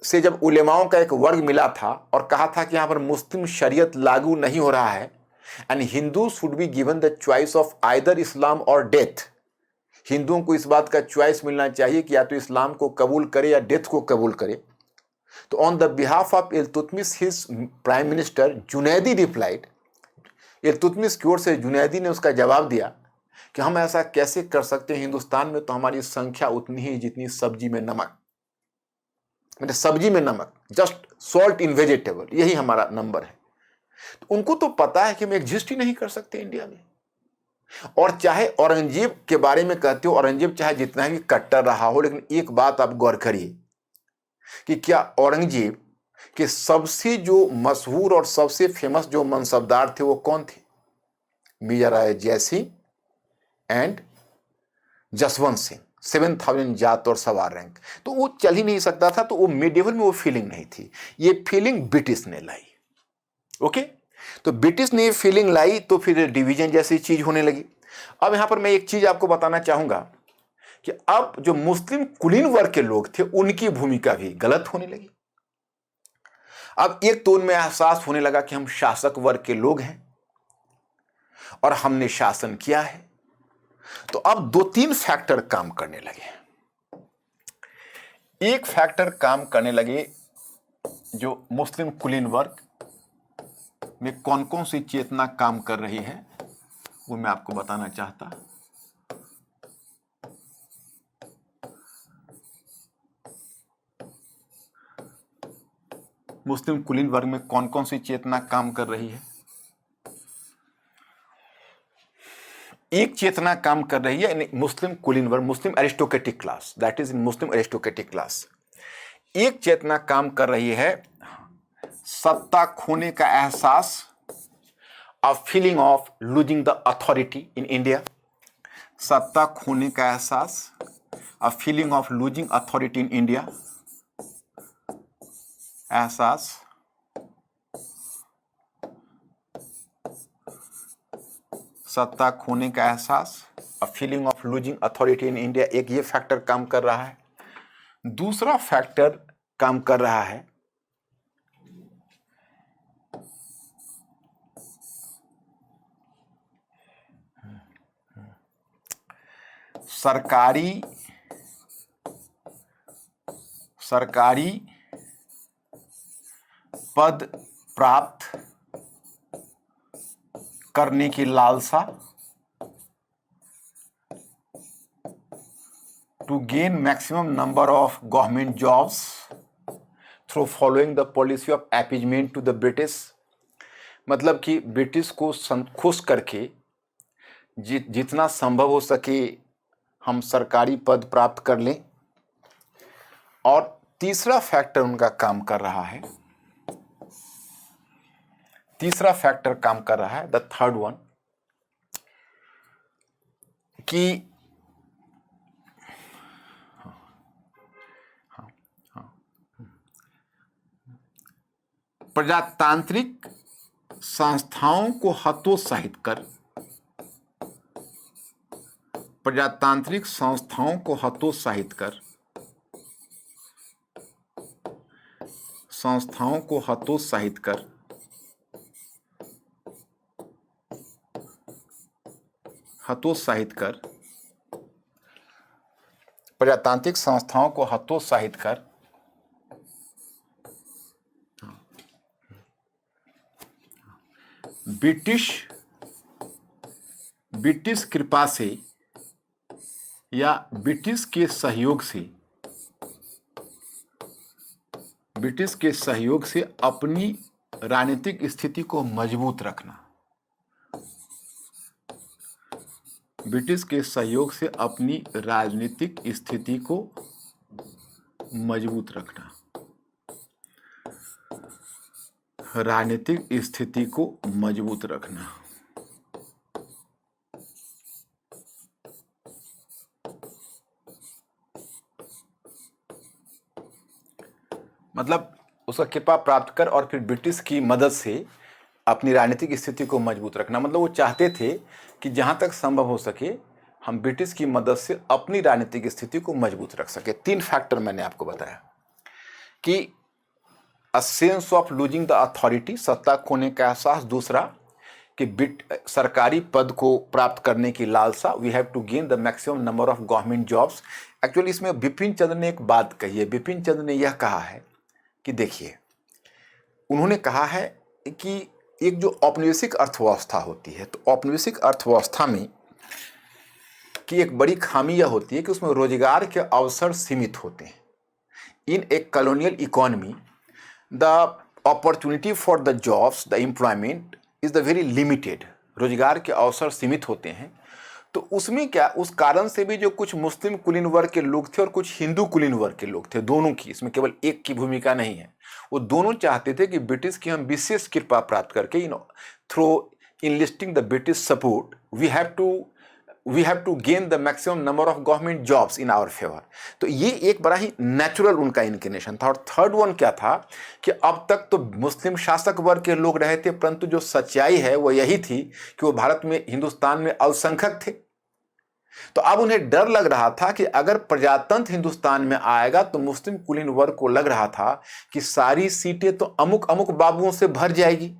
से जब उलेमाओं का एक वर्ग मिला था और कहा था कि यहां पर मुस्लिम शरीयत लागू नहीं हो रहा है, and Hindu should be given the choice of either Islam or death, हिंदुओं को इस बात का चॉइस मिलना चाहिए कि या तो इस्लाम को कबूल करे या डेथ को कबूल करे। तो on the behalf of Iltutmish his prime minister Junaidi replied, Iltutmish की ओर से जुनैदी ने उसका जवाब दिया कि हम ऐसा कैसे कर सकते हैं, हिंदुस्तान में तो हमारी संख्या उतनी ही जितनी सब्जी में नमक, मतलब सब्जी में नमक, जस्ट सॉल्ट इन वेजिटेबल, यही हमारा नंबर है। तो उनको तो पता है कि हम एग्जिस्ट ही नहीं कर सकते इंडिया में। और चाहे औरंगजेब के बारे में कहते हो, औरंगजेब चाहे जितना भी कट्टर रहा हो, लेकिन एक बात आप गौर करिए कि क्या औरंगजेब के सबसे जो मशहूर और सबसे फेमस जो मनसबदार थे वो कौन थे? मेजर राय जयसिंह एंड जसवंत सिंह, 7000 जात और सवार रैंक। तो वो चल ही नहीं सकता था। तो वो मेडिवल में वो फीलिंग नहीं थी, ये फीलिंग ब्रिटिश ने लाई। ओके, तो ब्रिटिश ने फीलिंग लाई तो फिर डिवीजन जैसी चीज होने लगी। अब यहां पर मैं एक चीज आपको बताना चाहूंगा कि अब जो मुस्लिम कुलीन वर्ग के लोग थे उनकी भूमिका भी गलत होने लगी। अब एक तो उनमें एहसास होने लगा कि हम शासक वर्ग के लोग हैं और हमने शासन किया है। तो अब 2-3 फैक्टर काम करने लगे। एक फैक्टर काम करने लगे, जो मुस्लिम कुलीन वर्ग में कौन कौन सी चेतना काम कर रही है वो मैं आपको बताना चाहता। मुस्लिम कुलीन वर्ग में कौन कौन सी चेतना काम कर रही है? एक चेतना काम कर रही है मुस्लिम कुलीन वर्ग, Muslim aristocratic class, that is in Muslim aristocratic class. एक चेतना काम कर रही है सत्ता खोने का एहसास, a feeling of losing the authority in India, सत्ता खोने का एहसास, a feeling of losing authority in India, एहसास सत्ता खोने का एहसास, a feeling of losing authority in India, एक ये फैक्टर काम कर रहा है। दूसरा फैक्टर काम कर रहा है सरकारी पद प्राप्त करने की लालसा, to gain maximum number of government jobs through following the policy of appeasement to the British। मतलब कि ब्रिटिश को खुश करके जितना संभव हो सके हम सरकारी पद प्राप्त कर लें। और तीसरा फैक्टर उनका काम कर रहा है, द थर्ड वन, कि प्रजातांत्रिक संस्थाओं को हतोत्साहित कर, ब्रिटिश कृपा से या ब्रिटिश के सहयोग से अपनी राजनीतिक स्थिति को मजबूत रखना, मतलब उसका कृपा प्राप्त कर और फिर ब्रिटिश की मदद से अपनी राजनीतिक स्थिति को मजबूत रखना। मतलब वो चाहते थे कि जहां तक संभव हो सके हम ब्रिटिश की मदद से अपनी राजनीतिक स्थिति को मजबूत रख सके। 3 फैक्टर मैंने आपको बताया कि a sense of losing the authority, सत्ता खोने का एहसास। दूसरा कि सरकारी पद को प्राप्त करने की लालसा, we have to gain the maximum number of government jobs. Actually इसमें बिपिन चंद्र ने एक बात कही है। बिपिन चंद्र ने यह कहा है कि देखिए, उन्होंने कहा है कि एक जो औपनिवेशिक अर्थव्यवस्था होती है, तो औपनिवेशिक अर्थव्यवस्था में की एक बड़ी खामी यह होती है कि उसमें रोजगार के अवसर सीमित होते हैं। In a colonial economy the opportunity for the jobs, the employment is the very limited. रोजगार के अवसर सीमित होते हैं। तो उसमें क्या, उस कारण से भी जो कुछ मुस्लिम कुलीन वर्ग के लोग थे और कुछ हिंदू कुलीन वर्ग के लोग थे, दोनों की, इसमें केवल एक की भूमिका नहीं है, वो दोनों चाहते थे कि ब्रिटिश की हम विशेष कृपा प्राप्त करके through enlisting the British support we have to gain the maximum number of government jobs in our favour. तो ये एक बड़ा ही नेचुरल उनका इंक्लिनेशन था। और थर्ड वन क्या था कि अब तक तो मुस्लिम शासक वर्ग के लोग रहे थे, परंतु जो सच्चाई है वो यही थी कि वो भारत में, हिंदुस्तान में अल्पसंख्यक थे। तो अब उन्हें डर लग रहा था कि अगर प्रजातंत्र हिंदुस्तान में आएगा तो मुस्लिम कुलीन वर्ग को लग रहा था कि सारी सीटें तो अमुक अमुक बाबुओं से भर जाएगी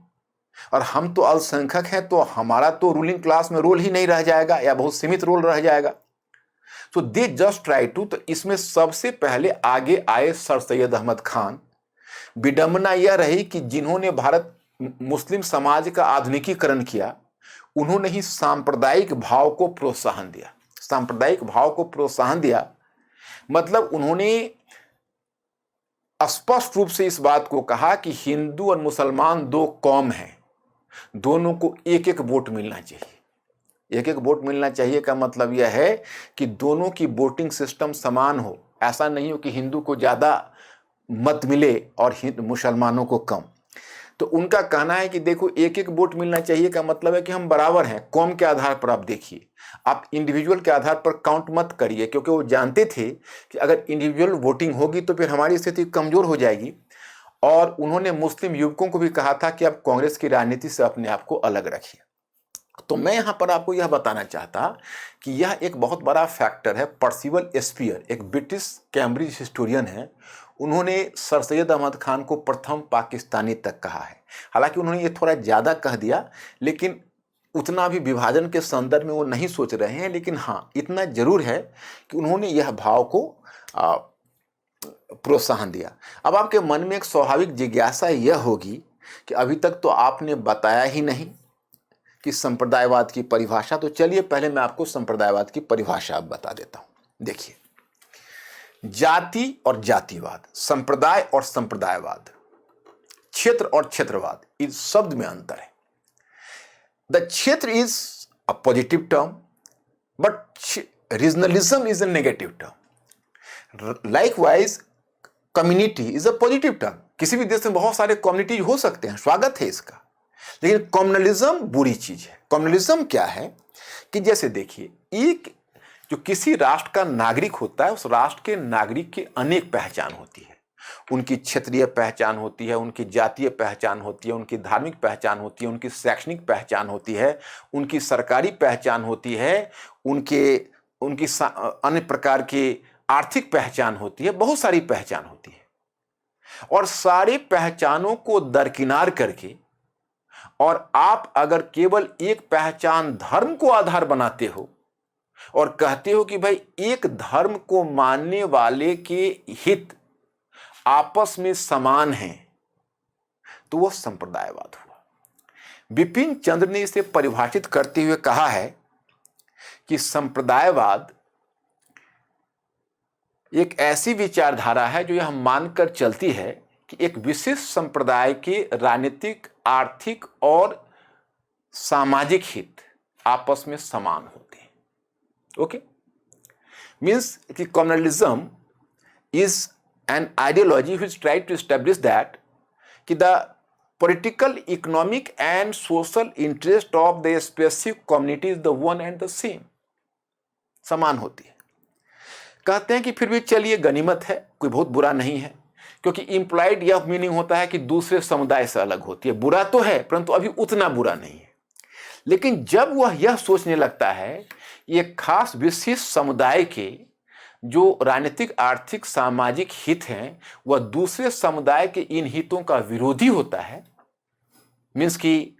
और हम तो अल्पसंख्यक हैं, तो हमारा तो रूलिंग क्लास में रोल ही नहीं रह जाएगा या बहुत सीमित रोल रह जाएगा। तो दे जस्ट ट्राई टू, तो इसमें सबसे पहले आगे आए सर सैयद अहमद खान। विडंबना यह रही कि जिन्होंने भारत मुस्लिम समाज का आधुनिकीकरण किया, उन्होंने ही सांप्रदायिक भाव को प्रोत्साहन दिया। मतलब उन्होंने स्पष्ट रूप से इस बात को कहा कि हिंदू और मुसलमान 2 कौम हैं, दोनों को एक एक वोट मिलना चाहिए। एक एक वोट मिलना चाहिए का मतलब यह है कि दोनों की वोटिंग सिस्टम समान हो। ऐसा नहीं हो कि हिंदू को ज्यादा मत मिले और मुसलमानों को कम। तो उनका कहना है कि देखो, एक एक वोट मिलना चाहिए का मतलब है कि हम बराबर हैं। कौम के आधार पर आप देखिए, आप इंडिविजुअल के आधार पर काउंट मत करिए, क्योंकि वो जानते थे कि अगर इंडिविजुअल वोटिंग होगी तो फिर हमारी स्थिति कमजोर हो जाएगी। और उन्होंने मुस्लिम युवकों को भी कहा था कि आप कांग्रेस की राजनीति से अपने आप को अलग रखिए। तो मैं यहां पर आपको यह बताना चाहता कि यह एक बहुत बड़ा फैक्टर है। पर्सिवल स्पीयर एक ब्रिटिश कैम्ब्रिज हिस्टोरियन है, उन्होंने सर सैयद अहमद खान को प्रथम पाकिस्तानी तक कहा है। हालांकि उन्होंने ये थोड़ा ज़्यादा कह दिया, लेकिन उतना भी विभाजन के संदर्भ में वो नहीं सोच रहे हैं, लेकिन हाँ इतना जरूर है कि उन्होंने यह भाव को प्रोत्साहन दिया। अब आपके मन में एक स्वाभाविक जिज्ञासा यह होगी कि अभी तक तो आपने बताया ही नहीं कि संप्रदायवाद की परिभाषा। तो चलिए पहले मैं आपको संप्रदायवाद की परिभाषा बता देता हूं। देखिए, जाति और जातिवाद, संप्रदाय और संप्रदायवाद, क्षेत्र और क्षेत्रवाद, इस शब्द में अंतर है। द क्षेत्र is a positive term but regionalism is a negative term. Likewise community is a positive term. किसी भी देश में बहुत सारे कम्युनिटीज हो सकते हैं, स्वागत है इसका, लेकिन कम्युनलिज्म बुरी चीज है। कम्युनलिज्म क्या है कि जैसे देखिए, एक जो किसी राष्ट्र का नागरिक होता है, उस राष्ट्र के नागरिक की अनेक पहचान होती है। उनकी क्षेत्रीय पहचान होती है, उनकी जातीय पहचान होती है, उनकी धार्मिक पहचान होती है, उनकी शैक्षणिक पहचान होती है, उनकी सरकारी पहचान होती है, उनकी अन्य प्रकार की आर्थिक पहचान होती है, बहुत सारी पहचान होती है। और सारी पहचानों को दरकिनार करके और आप अगर केवल एक पहचान धर्म को आधार बनाते हो और कहते हो कि भाई एक धर्म को मानने वाले के हित आपस में समान हैं, तो वो संप्रदायवाद हुआ। बिपिन चंद्र ने इसे परिभाषित करते हुए कहा है कि संप्रदायवाद एक ऐसी विचारधारा है जो यह मानकर चलती है कि एक विशेष संप्रदाय के राजनीतिक, आर्थिक और सामाजिक हित आपस में समान होते हैं। ओके, मीन्स कि communalism is an ideology which try to establish that कि the political, economic and social interest of the specific community is the one and the same, समान होती है। कहते हैं कि फिर भी चलिए गनीमत है, कोई बहुत बुरा नहीं है, क्योंकि इंप्लाइड यह मीनिंग होता है कि दूसरे समुदाय से अलग होती है। बुरा तो है परंतु अभी उतना बुरा नहीं है। लेकिन जब वह यह सोचने लगता है ये खास विशेष समुदाय के जो राजनीतिक, आर्थिक, सामाजिक हित हैं वह दूसरे समुदाय के इन हितों का विरोधी होता है, मीन्स कि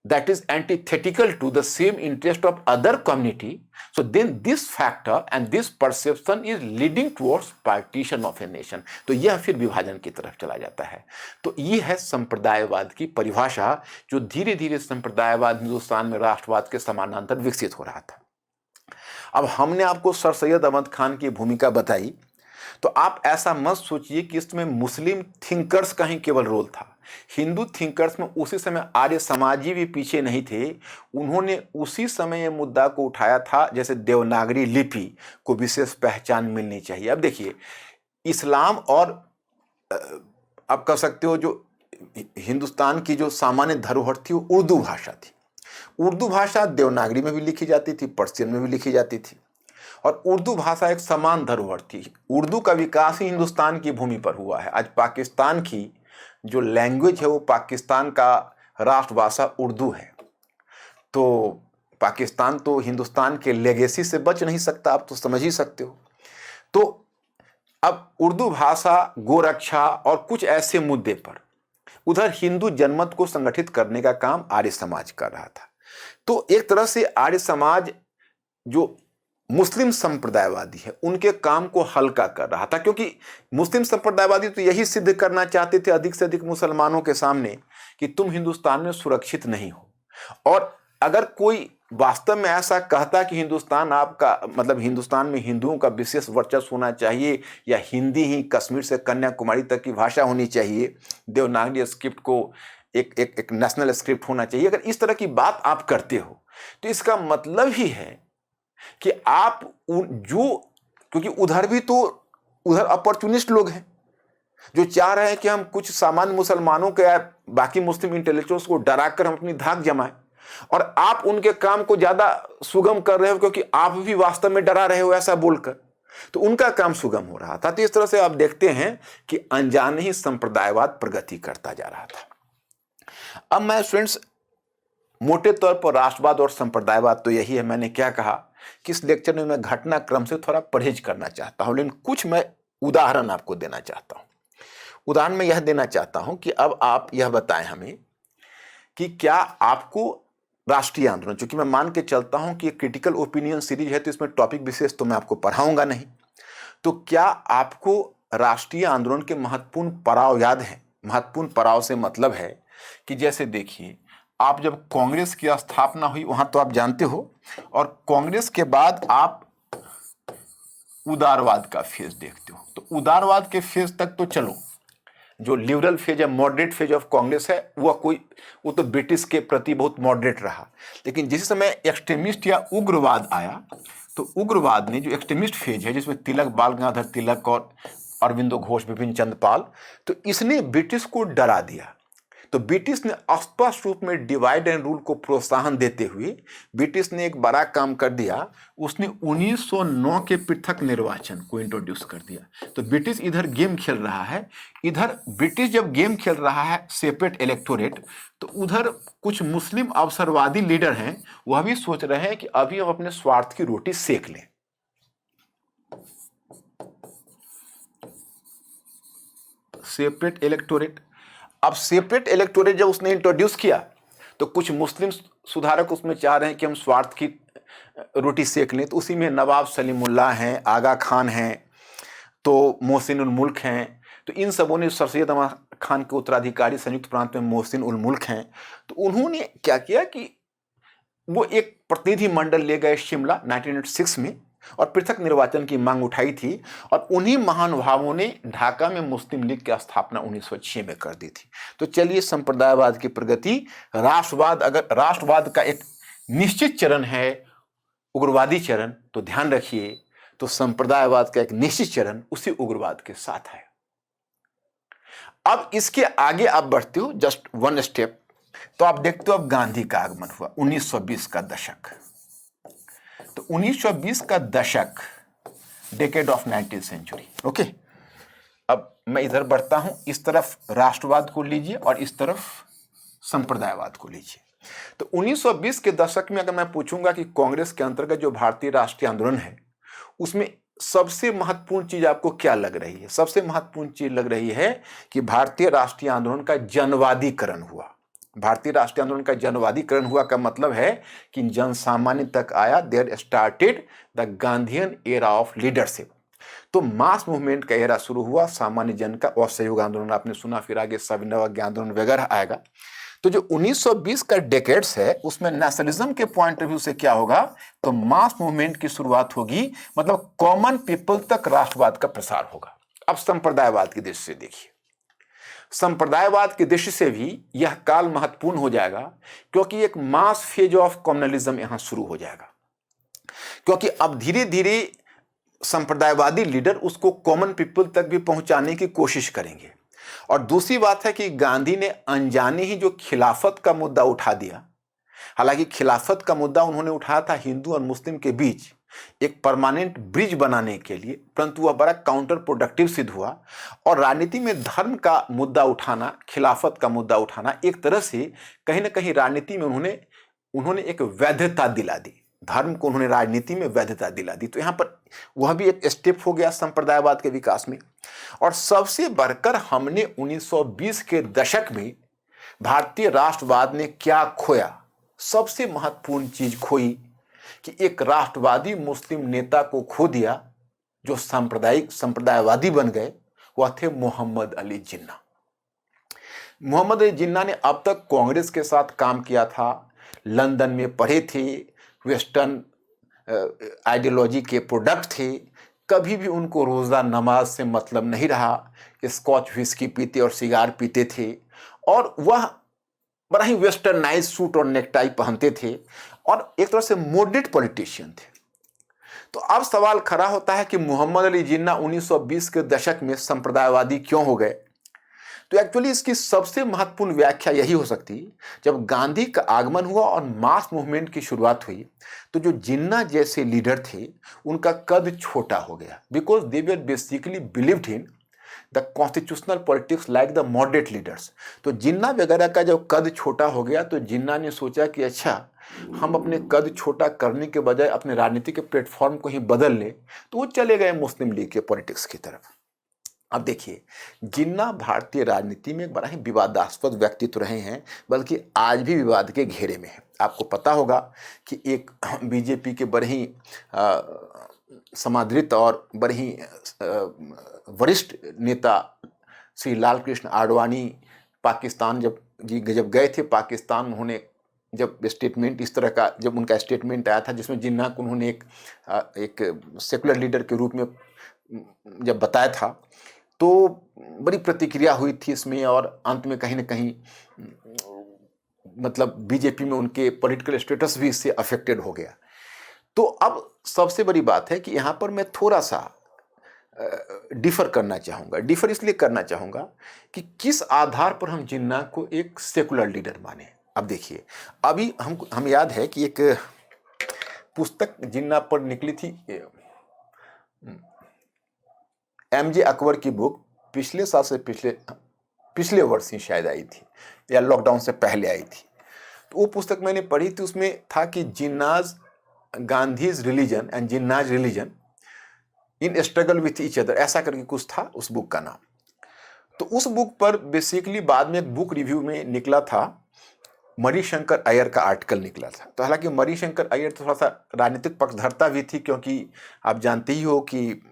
that is antithetical to the same interest of other community, so then this factor and this perception is leading towards partition of a nation। तो यह फिर विभाजन की तरफ चला जाता है। तो ये है संप्रदायवाद की परिभाषा, जो धीरे धीरे संप्रदायवाद हिंदुस्तान में राष्ट्रवाद के समानांतर विकसित हो रहा था। अब हमने आपको सर सैयद अहमद खान की भूमिका बताई, तो आप ऐसा मत सोचिए कि इसमें मुस्लिम थिंकर्स का ही केवल रोल था। हिंदू थिंकर्स में उसी समय आर्य समाजी भी पीछे नहीं थे। उन्होंने उसी समय ये मुद्दा को उठाया था, जैसे देवनागरी लिपि को विशेष पहचान मिलनी चाहिए। अब देखिए, इस्लाम और आप कह सकते हो जो हिंदुस्तान की जो सामान्य धरोहर थी वो उर्दू भाषा थी। उर्दू भाषा देवनागरी में भी लिखी जाती थी, पर्शियन में भी लिखी जाती थी, और उर्दू भाषा एक समान धरोहर थी। उर्दू का विकास ही हिंदुस्तान की भूमि पर हुआ है। आज पाकिस्तान की जो लैंग्वेज है वो पाकिस्तान का राष्ट्रभाषा उर्दू है। तो पाकिस्तान तो हिंदुस्तान के लेगेसी से बच नहीं सकता, आप तो समझ ही सकते हो। तो अब उर्दू भाषा, गोरक्षा और कुछ ऐसे मुद्दे पर उधर हिंदू जनमत को संगठित करने का काम आर्य समाज कर रहा था। तो एक तरह से आर्य समाज जो मुस्लिम संप्रदायवादी है उनके काम को हल्का कर रहा था, क्योंकि मुस्लिम संप्रदायवादी तो यही सिद्ध करना चाहते थे अधिक से अधिक मुसलमानों के सामने कि तुम हिंदुस्तान में सुरक्षित नहीं हो। और अगर कोई वास्तव में ऐसा कहता कि हिंदुस्तान आपका, मतलब हिंदुस्तान में हिंदुओं का विशेष वर्चस्व होना चाहिए या हिंदी ही कश्मीर से कन्याकुमारी तक की भाषा होनी चाहिए, देवनागरी स्क्रिप्ट को एक नेशनल स्क्रिप्ट होना चाहिए, अगर इस तरह की बात आप करते हो तो इसका मतलब ही है कि आप क्योंकि उधर भी तो अपॉर्चुनिस्ट लोग हैं जो चाह रहे हैं कि हम कुछ सामान्य मुसलमानों के या बाकी मुस्लिम इंटेलेक्चुअल्स को डराकर हम अपनी धाक जमाएं, और आप उनके काम को ज्यादा सुगम कर रहे हो क्योंकि आप भी वास्तव में डरा रहे हो ऐसा बोलकर, तो उनका काम सुगम हो रहा था। तो इस तरह से आप देखते हैं कि अनजाने ही संप्रदायवाद प्रगति करता जा रहा था। अब मैं स्टूडेंट्स, मोटे तौर पर राष्ट्रवाद और संप्रदायवाद तो यही है। मैंने क्या कहा कि इस लेक्चर में मैं घटनाक्रम से थोड़ा परहेज करना चाहता हूं, लेकिन कुछ मैं उदाहरण आपको देना चाहता हूं। उदाहरण में यह देना चाहता हूं कि अब आप यह बताएं हमें कि क्या आपको राष्ट्रीय आंदोलन, चूंकि मैं मान के चलता हूं कि क्रिटिकल ओपिनियन सीरीज है तो इसमें टॉपिक विशेष तो मैं आपको पढ़ाऊंगा नहीं, तो क्या आपको राष्ट्रीय आंदोलन के महत्वपूर्ण पड़ाव याद है? महत्वपूर्ण पड़ाव से मतलब है कि जैसे देखिए, आप जब कांग्रेस की स्थापना हुई वहां तो आप जानते हो, और कांग्रेस के बाद आप उदारवाद का फेज देखते हो। तो उदारवाद के फेज तक तो चलो, जो लिबरल फेज है, मॉडरेट फेज ऑफ कांग्रेस है, वो तो ब्रिटिश के प्रति बहुत मॉडरेट रहा। लेकिन जिस समय एक्सट्रीमिस्ट या उग्रवाद आया, तो उग्रवाद ने जो एक्सट्रीमिस्ट फेज है, जिसमें तिलक, बाल गंगाधर तिलक और अरविंदो घोष, विपिन चंद्र पाल, तो इसने ब्रिटिश को डरा दिया। तो ब्रिटिश ने स्पष्ट रूप में डिवाइड एंड रूल को प्रोत्साहन देते हुए ब्रिटिश ने एक बड़ा काम कर दिया, उसने 1909 के पृथक निर्वाचन को इंट्रोड्यूस कर दिया। तो ब्रिटिश इधर गेम खेल रहा है, इधर ब्रिटिश जब गेम खेल रहा है सेपरेट इलेक्टोरेट, तो उधर कुछ मुस्लिम अवसरवादी लीडर हैं, वह भी सोच रहे हैं कि अभी हम अपने स्वार्थ की रोटी सेक लें। सेपरेट इलेक्टोरेट, अब सेपरेट इलेक्टोरेट जब उसने इंट्रोड्यूस किया, तो कुछ मुस्लिम सुधारक उसमें चाह रहे हैं कि हम स्वार्थ की रोटी सेक लें। तो उसी में नवाब सलीमुल्लाह हैं, आगा खान हैं, तो मोहसिन उल मुल्क हैं, तो इन सबों ने, सर सैयद अहमद खान के उत्तराधिकारी संयुक्त प्रांत में मोहसिन उल मुल्क हैं, तो उन्होंने क्या किया कि वो एक प्रतिनिधि मंडल ले गए शिमला 1906 में और पृथक निर्वाचन की मांग उठाई थी, और उन्हीं महानुभावों ने ढाका में मुस्लिम लीग की स्थापना 1906 में कर दी थी। तो चलिए, संप्रदायवाद की प्रगति, राष्ट्रवाद, अगर राष्ट्रवाद का एक निश्चित चरण है उग्रवादी चरण, तो ध्यान रखिए, तो संप्रदायवाद का एक निश्चित चरण उसी उग्रवाद के साथ है। अब इसके आगे आप बढ़ते हो जस्ट वन स्टेप, तो आप देखते हो अब गांधी का आगमन हुआ 1920 का दशक। तो 1920 का दशक, decade of 19th century. Okay, अब मैं इधर बढ़ता हूं, इस तरफ राष्ट्रवाद को लीजिए और इस तरफ संप्रदायवाद को लीजिए। तो 1920 के दशक में अगर मैं पूछूंगा कि कांग्रेस के अंतर्गत जो भारतीय राष्ट्रीय आंदोलन है, उसमें सबसे महत्वपूर्ण चीज आपको क्या लग रही है? सबसे महत्वपूर्ण चीज लग रही है कि भारतीय राष्ट्रीय आंदोलन का जनवादीकरण हुआ। भारतीय राष्ट्रीय आंदोलन का जनवादीकरण हुआ का मतलब है कि जन सामान्य तक आया। There started the Gandhian era of leadership. तो मास मूवमेंट का एरा शुरू हुआ, सामान्य जन का। असहयोग आंदोलन आपने सुना, फिर आगे सविनय अवज्ञा आंदोलन वगैरह आएगा। तो जो 1920 का डेकेड्स है, उसमें नेशनलिज्म के पॉइंट ऑफ व्यू से क्या होगा, तो मास मूवमेंट की शुरुआत होगी, मतलब कॉमन पीपल तक राष्ट्रवाद का प्रसार होगा। अब संप्रदायवाद की दृष्टि से देखिए, संप्रदायवाद की दृष्टि से भी यह काल महत्वपूर्ण हो जाएगा, क्योंकि एक मास फेज ऑफ कम्युनलिज्म यहां शुरू हो जाएगा। क्योंकि अब धीरे धीरे संप्रदायवादी लीडर उसको कॉमन पीपल तक भी पहुंचाने की कोशिश करेंगे। और दूसरी बात है कि गांधी ने अनजाने ही जो खिलाफत का मुद्दा उठा दिया, हालांकि खिलाफत का मुद्दा उन्होंने उठाया था हिंदू और मुस्लिम के बीच एक परमानेंट ब्रिज बनाने के लिए, परंतु वह बड़ा काउंटर प्रोडक्टिव सिद्ध हुआ। और राजनीति में धर्म का मुद्दा उठाना, खिलाफत का मुद्दा उठाना, एक तरह से कहीं ना कहीं राजनीति में उन्होंने एक वैधता दिला दी, धर्म को उन्होंने राजनीति में वैधता दिला दी। तो यहाँ पर वह भी एक स्टेप हो गया संप्रदायवाद के विकास में। और सबसे बढ़कर हमने 1920 के दशक में भारतीय राष्ट्रवाद ने क्या खोया? सबसे महत्वपूर्ण चीज खोई कि एक राष्ट्रवादी मुस्लिम नेता को खो दिया जो संप्रदायवादी बन गए। वह थे मोहम्मद अली जिन्ना। मोहम्मद अली जिन्ना ने अब तक कांग्रेस के साथ काम किया था, लंदन में पढ़े थे, वेस्टर्न आइडियोलॉजी के प्रोडक्ट थे, कभी भी उनको रोज़ा नमाज से मतलब नहीं रहा, स्कॉच विस्की पीते और सिगार पीते थे, और वह बड़ा ही वेस्टर्नाइज सूट और नेकटाई पहनते थे, और एक तरह से मॉडरेट पॉलिटिशियन थे। तो अब सवाल खड़ा होता है कि मोहम्मद अली जिन्ना 1920 के दशक में संप्रदायवादी क्यों हो गए? तो एक्चुअली इसकी सबसे महत्वपूर्ण व्याख्या यही हो सकती, जब गांधी का आगमन हुआ और मास मूवमेंट की शुरुआत हुई, तो जो जिन्ना जैसे लीडर थे उनका कद छोटा हो गया, because they were basically believed in the constitutional politics like the moderate leaders. तो जिन्ना वगैरह का जब कद छोटा हो गया, तो जिन्ना ने सोचा कि अच्छा, हम अपने कद छोटा करने के बजाय अपने राजनीति के प्लेटफॉर्म को ही बदल लें, तो वो चले गए मुस्लिम लीग के पॉलिटिक्स की तरफ। अब देखिए, जिन्ना भारतीय राजनीति में एक बड़ा ही विवादास्पद व्यक्तित्व रहे हैं, बल्कि आज भी विवाद के घेरे में है। आपको पता होगा कि एक बीजेपी के बड़े ही समादृत और बड़े ही वरिष्ठ नेता श्री लाल कृष्ण आडवाणी पाकिस्तान जब गए थे पाकिस्तान, उन्होंने जब स्टेटमेंट इस तरह का, जब उनका स्टेटमेंट आया था जिसमें जिन्ना को उन्होंने एक सेकुलर लीडर के रूप में जब बताया था, तो बड़ी प्रतिक्रिया हुई थी इसमें, और अंत में कहीं ना कहीं मतलब बीजेपी में उनके पॉलिटिकल स्टेटस भी इससे अफेक्टेड हो गया। तो अब सबसे बड़ी बात है कि यहाँ पर मैं थोड़ा सा डिफर करना चाहूँगा। डिफर इसलिए करना चाहूँगा कि किस आधार पर हम जिन्ना को एक सेकुलर लीडर माने। अब देखिए, अभी हम याद है कि एक पुस्तक जिन्ना पर निकली थी, एमजे अकबर की बुक, पिछले साल से पिछले वर्ष ही शायद आई थी, या लॉकडाउन से पहले आई थी। तो वो पुस्तक मैंने पढ़ी थी। उसमें था कि Jinnah's Gandhi's religion and Jinnah's religion in struggle with each other, ऐसा करके कुछ था उस बुक का नाम। तो उस बुक पर बेसिकली बाद में एक बुक रिव्यू में निकला था, मणिशंकर अय्यर का आर्टिकल निकला था। तो हालांकि मणिशंकर अय्यर थोड़ा सा राजनीतिक पक्षधरता भी थी, क्योंकि आप जानते ही हो कि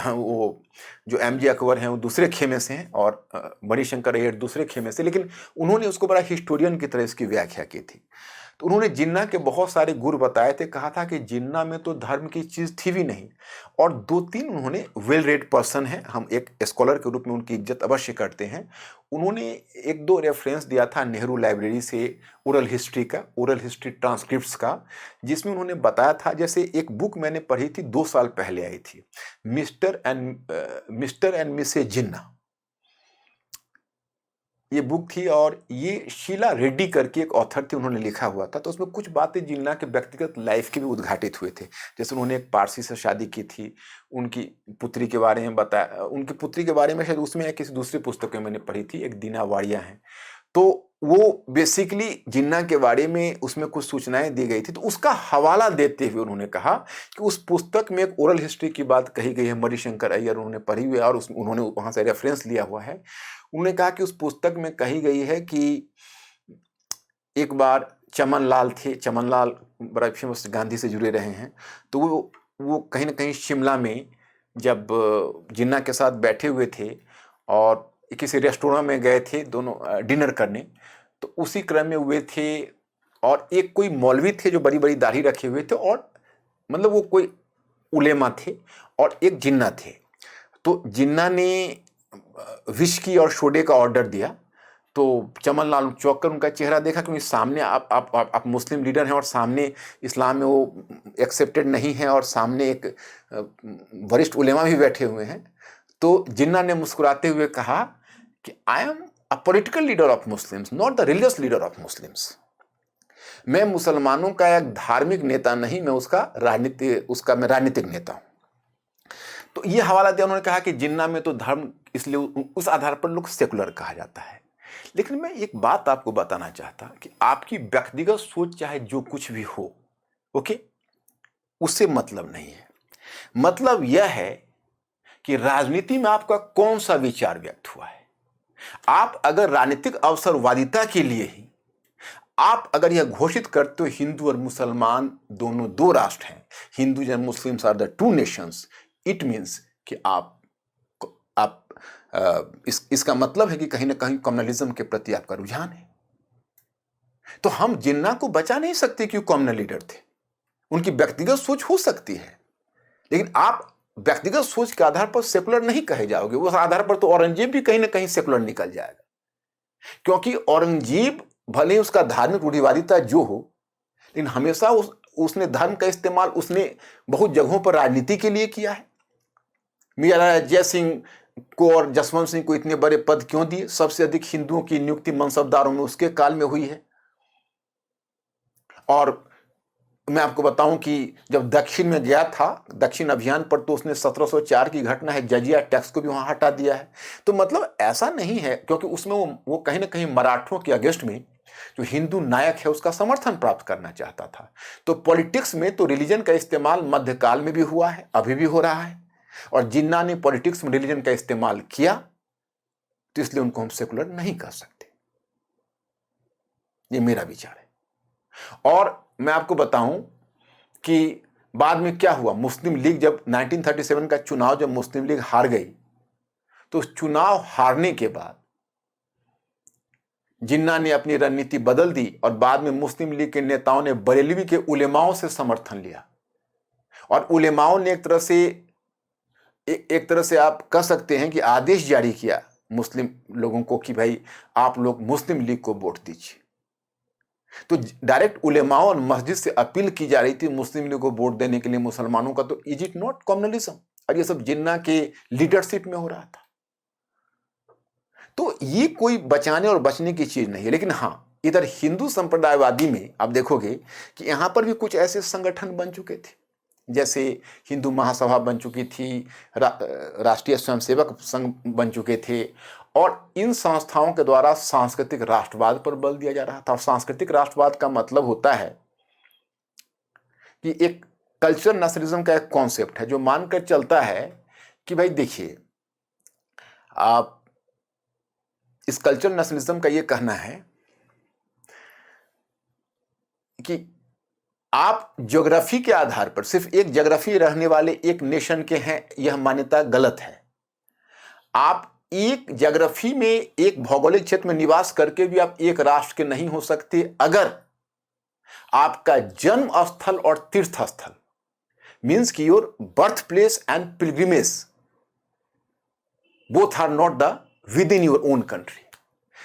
वो जो एमजे अकबर हैं वो दूसरे खेमे से हैं और मणिशंकर अय्यर दूसरे खेमे से, लेकिन उन्होंने उसको बड़ा हिस्टोरियन की तरह इसकी व्याख्या की थी। तो उन्होंने जिन्ना के बहुत सारे गुण बताए थे, कहा था कि जिन्ना में तो धर्म की चीज़ थी भी नहीं, और 2-3 उन्होंने वेल रेड पर्सन है, हम एक स्कॉलर के रूप में उनकी इज्जत अवश्य करते हैं। उन्होंने 1-2 रेफरेंस दिया था नेहरू लाइब्रेरी से ओरल हिस्ट्री ट्रांसक्रिप्ट्स का, जिसमें उन्होंने बताया था, जैसे एक बुक मैंने पढ़ी थी 2 साल पहले आई थी, मिस्टर एंड मिसेज जिन्ना, ये बुक थी, और ये शीला रेड्डी करके एक ऑथर थे, उन्होंने लिखा हुआ था। तो उसमें कुछ बातें जिन्ना के व्यक्तिगत लाइफ के भी उद्घाटित हुए थे। जैसे उन्होंने एक पारसी से शादी की थी, उनकी पुत्री के बारे में बताया, उनकी पुत्री के बारे में शायद उसमें या किसी दूसरी पुस्तक में मैंने पढ़ी थी, एक दीना वाड़िया है, तो वो बेसिकली जिन्ना के बारे में उसमें कुछ सूचनाएं दी गई थी। तो उसका हवाला देते हुए उन्होंने कहा कि उस पुस्तक में एक ओरल हिस्ट्री की बात कही गई है, मणिशंकर अय्यर उन्होंने पढ़ी हुई है और उन्होंने वहाँ से रेफरेंस लिया हुआ है। उन्होंने कहा कि उस पुस्तक में कही गई है कि एक बार चमन लाल बड़ा फेमस गांधी से जुड़े रहे हैं, तो वो कहीं ना कहीं शिमला में जब जिन्ना के साथ बैठे हुए थे और किसी रेस्टोरेंट में गए थे दोनों डिनर करने, तो उसी क्रम में हुए थे, और एक कोई मौलवी थे जो बड़ी बड़ी दाढ़ी रखे हुए थे, और मतलब वो कोई उलेमा थे, और एक जिन्ना थे। तो जिन्ना ने विस्की और सोडे का ऑर्डर दिया, तो चमन लाल चौंक कर उनका चेहरा देखा, क्योंकि सामने आप मुस्लिम लीडर हैं और सामने इस्लाम में वो एक्सेप्टेड नहीं है, और सामने एक वरिष्ठ उलेमा भी बैठे हुए हैं। तो जिन्ना ने मुस्कुराते हुए कहा कि I am a political leader of Muslims, not the religious leader of Muslims. मैं मुसलमानों का एक धार्मिक नेता नहीं, मैं राजनीतिक नेता हूं। तो ये हवाला दिया। उन्होंने कहा कि जिन्ना में तो धर्म, इसलिए उस आधार पर लोग सेकुलर कहा जाता है। लेकिन मैं एक बात आपको बताना चाहता कि आपकी व्यक्तिगत सोच चाहे जो कुछ भी हो, ओके, उससे मतलब नहीं है। मतलब यह है कि राजनीति में आपका कौन सा विचार व्यक्त हुआ है। आप अगर राजनीतिक अवसरवादिता के लिए ही आप अगर यह घोषित करते हो हिंदू और मुसलमान दोनों 2 राष्ट्र हैं, Hindu and Muslims are the 2 nations, it means कि आप इसका मतलब है कि कहीं ना कहीं कम्युनलिज्म के प्रति आपका रुझान है। तो हम जिन्ना को बचा नहीं सकते कि वो कम्युनल लीडर थे, उनकी व्यक्तिगत सोच हो सकती है, लेकिन आप व्यक्तिगत सोच के आधार पर सेकुलर नहीं कहे जाओगे। उस आधार पर तो औरंगजेब भी कहीं ना कहीं सेकुलर निकल जाएगा, क्योंकि औरंगजेब भले ही उसका धार्मिक रूढ़िवादिता जो हो, लेकिन हमेशा उसने धर्म का इस्तेमाल उसने बहुत जगहों पर राजनीति के लिए किया है। महाराजा जय सिंह को और जसवंत सिंह को इतने बड़े पद क्यों दिए? सबसे अधिक हिंदुओं की नियुक्ति मनसबदारों में उसके काल में हुई है। और मैं आपको बताऊं कि जब दक्षिण में गया था, दक्षिण अभियान पर, तो उसने 1704 की घटना है, जजिया टैक्स को भी वहां हटा दिया है। तो मतलब ऐसा नहीं है, क्योंकि उसमें वो कहीं ना कहीं मराठों के अगेंस्ट में जो हिंदू नायक है उसका समर्थन प्राप्त करना चाहता था। तो पॉलिटिक्स में तो रिलीजन का इस्तेमाल मध्यकाल में भी हुआ है, अभी भी हो रहा है। और जिन्ना ने पॉलिटिक्स में रिलीजन का इस्तेमाल किया, तो इसलिए उनको हम सेकुलर नहीं कह सकते। ये मेरा विचार है। और मैं आपको बताऊं कि बाद में क्या हुआ, मुस्लिम लीग जब 1937 का चुनाव जब मुस्लिम लीग हार गई, तो उस चुनाव हारने के बाद जिन्ना ने अपनी रणनीति बदल दी और बाद में मुस्लिम लीग के नेताओं ने बरेलवी के उलेमाओं से समर्थन लिया। और उलेमाओं ने एक तरह से आप कह सकते हैं कि आदेश जारी किया मुस्लिम लोगों को कि भाई आप लोग मुस्लिम लीग को वोट दीजिए। तो डायरेक्ट उलेमाओं और मस्जिद से अपील की जा रही थी मुस्लिम लीग को वोट देने के लिए मुसलमानों का। तो इज इट नॉट कम्युनलिज्म? और ये सब जिन्ना के लीडरशिप में हो रहा था। तो ये कोई बचाने और बचने की चीज नहीं है। लेकिन हाँ, इधर हिंदू संप्रदायवादी में आप देखोगे कि यहां पर भी कुछ ऐसे संगठन बन चुके थे, जैसे हिंदू महासभा बन चुकी थी, राष्ट्रीय स्वयंसेवक संघ बन चुके थे, और इन संस्थाओं के द्वारा सांस्कृतिक राष्ट्रवाद पर बल दिया जा रहा था। और सांस्कृतिक राष्ट्रवाद का मतलब होता है कि एक कल्चर नेशनलिज्म का एक कॉन्सेप्ट है जो मानकर चलता है कि भाई देखिए, आप इस कल्चर नेशनलिज्म का यह कहना है कि आप ज्योग्राफी के आधार पर सिर्फ एक ज्योग्राफी रहने वाले एक नेशन के हैं, यह मान्यता गलत है। आप एक ज्योग्राफी में एक भौगोलिक क्षेत्र में निवास करके भी आप एक राष्ट्र के नहीं हो सकते अगर आपका जन्म स्थल और तीर्थ स्थल मीन्स कि your birth place and pilgrimage both are not the within your own country.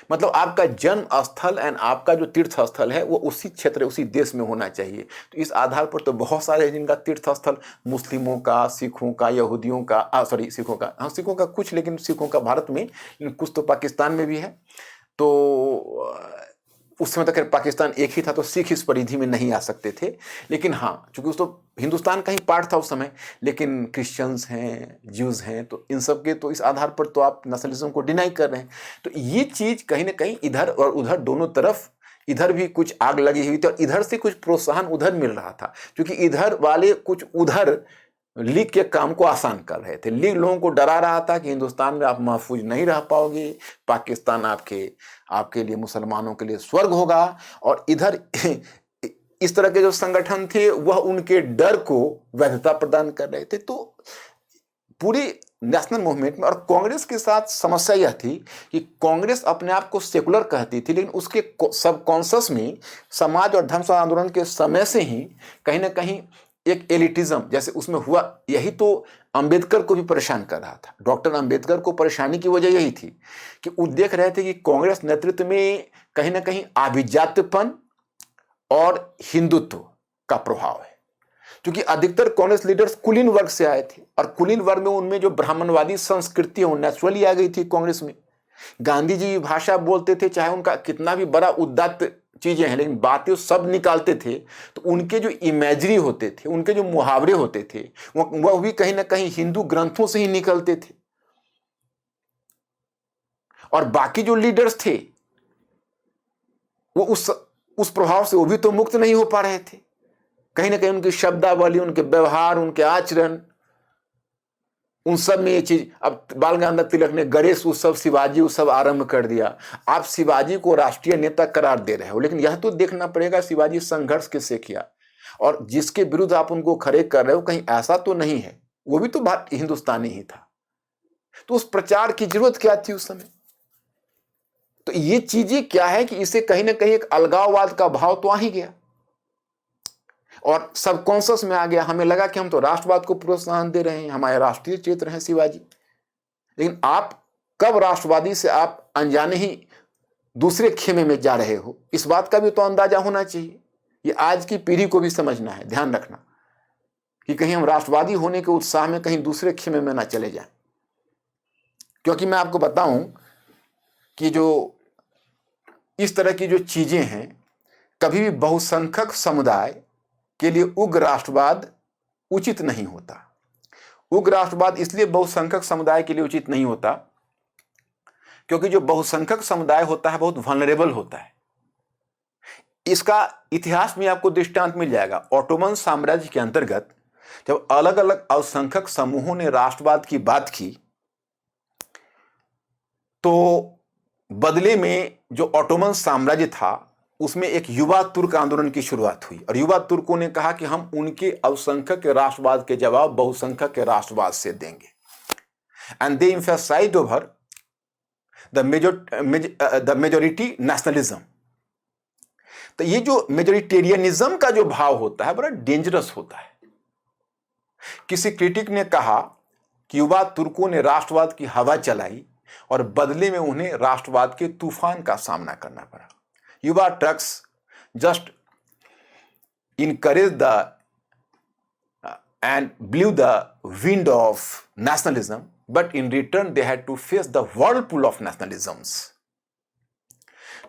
मतलब आपका जन्म स्थल एंड आपका जो तीर्थ स्थल है वो उसी क्षेत्र उसी देश में होना चाहिए। तो इस आधार पर तो बहुत सारे जिनका तीर्थ स्थल मुस्लिमों का, सिखों का, यहूदियों का, सिखों का, हाँ सिखों का कुछ, लेकिन सिखों का भारत में, कुछ तो पाकिस्तान में भी है। तो उस समय तक पाकिस्तान एक ही था तो सिख इस परिधि में नहीं आ सकते थे। लेकिन हाँ, चूंकि उस तो हिंदुस्तान का ही पार्ट था उस समय, लेकिन क्रिश्चियंस हैं, ज्यूज हैं, तो इन सब के तो इस आधार पर तो आप नेशनलिज्म को डिनाई कर रहे हैं। तो ये चीज कहीं ना कहीं इधर और उधर दोनों तरफ, इधर भी कुछ आग लगी हुई थी और इधर से कुछ प्रोत्साहन उधर मिल रहा था, क्योंकि इधर वाले कुछ उधर लीग के काम को आसान कर रहे थे। लीग लोगों को डरा रहा था कि हिंदुस्तान में आप महफूज नहीं रह पाओगे, पाकिस्तान आपके लिए, मुसलमानों के लिए स्वर्ग होगा। और इधर इस तरह के जो संगठन थे वह उनके डर को वैधता प्रदान कर रहे थे। तो पूरी नेशनल मूवमेंट में, और कांग्रेस के साथ समस्या यह थी कि कांग्रेस अपने आप को सेकुलर कहती थी, लेकिन उसके सबकॉन्शियस में समाज और धर्म आंदोलन के समय से ही कहीं ना कहीं एक एलिटिज्म जैसे उसमें हुआ। यही तो अंबेडकर को भी परेशान कर रहा था। डॉक्टर अंबेडकर को परेशानी की वजह यही थी कि वो देख रहे थे कि कांग्रेस नेतृत्व में कहीं ना कहीं आभिजात्यपन और हिंदुत्व का प्रभाव है, क्योंकि अधिकतर कांग्रेस लीडर्स कुलीन वर्ग से आए थे और कुलीन वर्ग में उनमें जो ब्राह्मणवादी संस्कृति है वो नेचुरली आ गई थी कांग्रेस में। गांधी जी भाषा बोलते थे, चाहे उनका कितना भी बड़ा उदात्त चीजें हैं, लेकिन बातें सब निकालते थे। तो उनके जो इमेजरी होते थे, उनके जो मुहावरे होते थे, वह भी कहीं ना कहीं हिंदू ग्रंथों से ही निकलते थे। और बाकी जो लीडर्स थे वो उस प्रभाव से वो भी तो मुक्त नहीं हो पा रहे थे। कहीं ना कहीं उनकी शब्दावली, उनके व्यवहार, उनके आचरण, उन सब में ये चीज। अब बाल गंगाधर तिलक ने गणेश उत्सव, शिवाजी उत्सव आरंभ कर दिया। आप शिवाजी को राष्ट्रीय नेता करार दे रहे हो, लेकिन यह तो देखना पड़ेगा शिवाजी संघर्ष किससे किया और जिसके विरुद्ध आप उनको खड़े कर रहे हो कहीं ऐसा तो नहीं है वो भी तो हिंदुस्तानी ही था। तो उस प्रचार की जरूरत क्या थी उस समय? तो ये चीजें क्या है कि इसे कहीं ना कहीं एक अलगाववाद का भाव तो आ ही गया और सबकॉन्शियस में आ गया। हमें लगा कि हम तो राष्ट्रवाद को प्रोत्साहन दे रहे हैं, हमारे राष्ट्रीय चरित्र हैं शिवाजी। लेकिन आप कब राष्ट्रवादी से आप अनजाने ही दूसरे खेमे में जा रहे हो, इस बात का भी तो अंदाजा होना चाहिए। ये आज की पीढ़ी को भी समझना है, ध्यान रखना कि कहीं हम राष्ट्रवादी होने के उत्साह में कहीं दूसरे खेमे में ना चले जाएं। क्योंकि मैं आपको बताऊं कि जो इस तरह की जो चीजें हैं, कभी भी बहुसंख्यक समुदाय के लिए उग्र राष्ट्रवाद उचित नहीं होता। उग्र राष्ट्रवाद इसलिए बहुसंख्यक समुदाय के लिए उचित नहीं होता क्योंकि जो बहुसंख्यक समुदाय होता है बहुत वल्नरेबल होता है। इसका इतिहास में आपको दृष्टांत मिल जाएगा। ऑटोमन साम्राज्य के अंतर्गत जब अलग अलग अल्पसंख्यक समूहों ने राष्ट्रवाद की बात की तो बदले में जो ऑटोमन साम्राज्य था उसमें एक युवा तुर्क आंदोलन की शुरुआत हुई और युवा तुर्कों ने कहा कि हम उनके अल्पसंख्यक के राष्ट्रवाद के जवाब बहुसंख्यक के राष्ट्रवाद से देंगे। And they emphasized over the majority nationalism। तो ये जो मेजोरिटेरियनिज्म का जो भाव होता है बड़ा डेंजरस होता है। किसी क्रिटिक ने कहा कि युवा तुर्कों ने राष्ट्रवाद की हवा चलाई और बदले में उन्हें राष्ट्रवाद के तूफान का सामना करना पड़ा। युवा Turks just encouraged the and blew the wind of nationalism, but in return they had to face the whirlpool of nationalisms।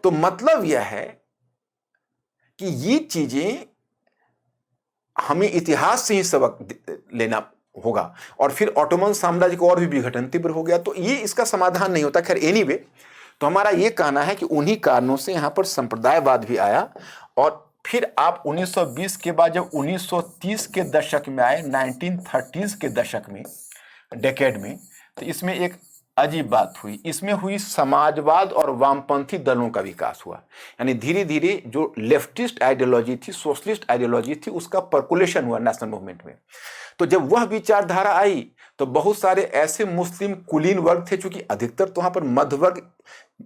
तो मतलब यह है कि ये चीजें हमें इतिहास से ही सबक लेना होगा और फिर ऑटोमन साम्राज्य को और भी विघटन तीव्र हो गया तो ये इसका समाधान नहीं होता। खैर एनीवे, तो हमारा ये कहना है कि उन्हीं कारणों से यहाँ पर संप्रदायवाद भी आया और फिर आप 1920 के बाद जब 1930 के दशक में आए, 1930s के दशक में, डेकेड में, तो इसमें एक अजीब बात हुई। इसमें हुई समाजवाद और वामपंथी दलों का विकास हुआ। यानी धीरे धीरे जो लेफ्टिस्ट आइडियोलॉजी थी, सोशलिस्ट आइडियोलॉजी थी, उसका पर्कुलेशन हुआ नेशनल मूवमेंट में। तो जब वह विचारधारा आई तो बहुत सारे ऐसे मुस्लिम कुलीन वर्ग थे, चूंकि अधिकतर तो वहां पर मध्य वर्ग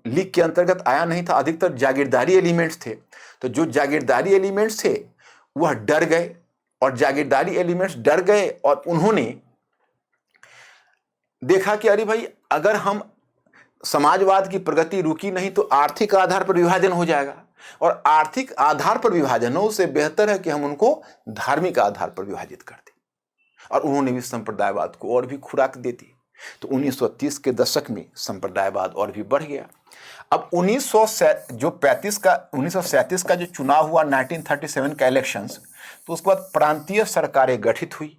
लीग के अंतर्गत आया नहीं था, अधिकतर जागीरदारी एलिमेंट्स थे। तो जो जागीरदारी एलिमेंट्स थे वह डर गए और जागीरदारी एलिमेंट्स डर गए और उन्होंने देखा कि अरे भाई, अगर हम समाजवाद की प्रगति रुकी नहीं तो आर्थिक आधार पर विभाजन हो जाएगा और आर्थिक आधार पर विभाजन हो उससे बेहतर है कि हम उनको धार्मिक आधार पर विभाजित कर दें। और उन्होंने भी संप्रदायवाद को और भी खुराक दे दी। तो 1930 के दशक में संप्रदायवाद और भी बढ़ गया। अब 1937 का जो चुनाव हुआ, 1937 का इलेक्शंस, तो उसके बाद प्रांतीय सरकारें गठित हुई।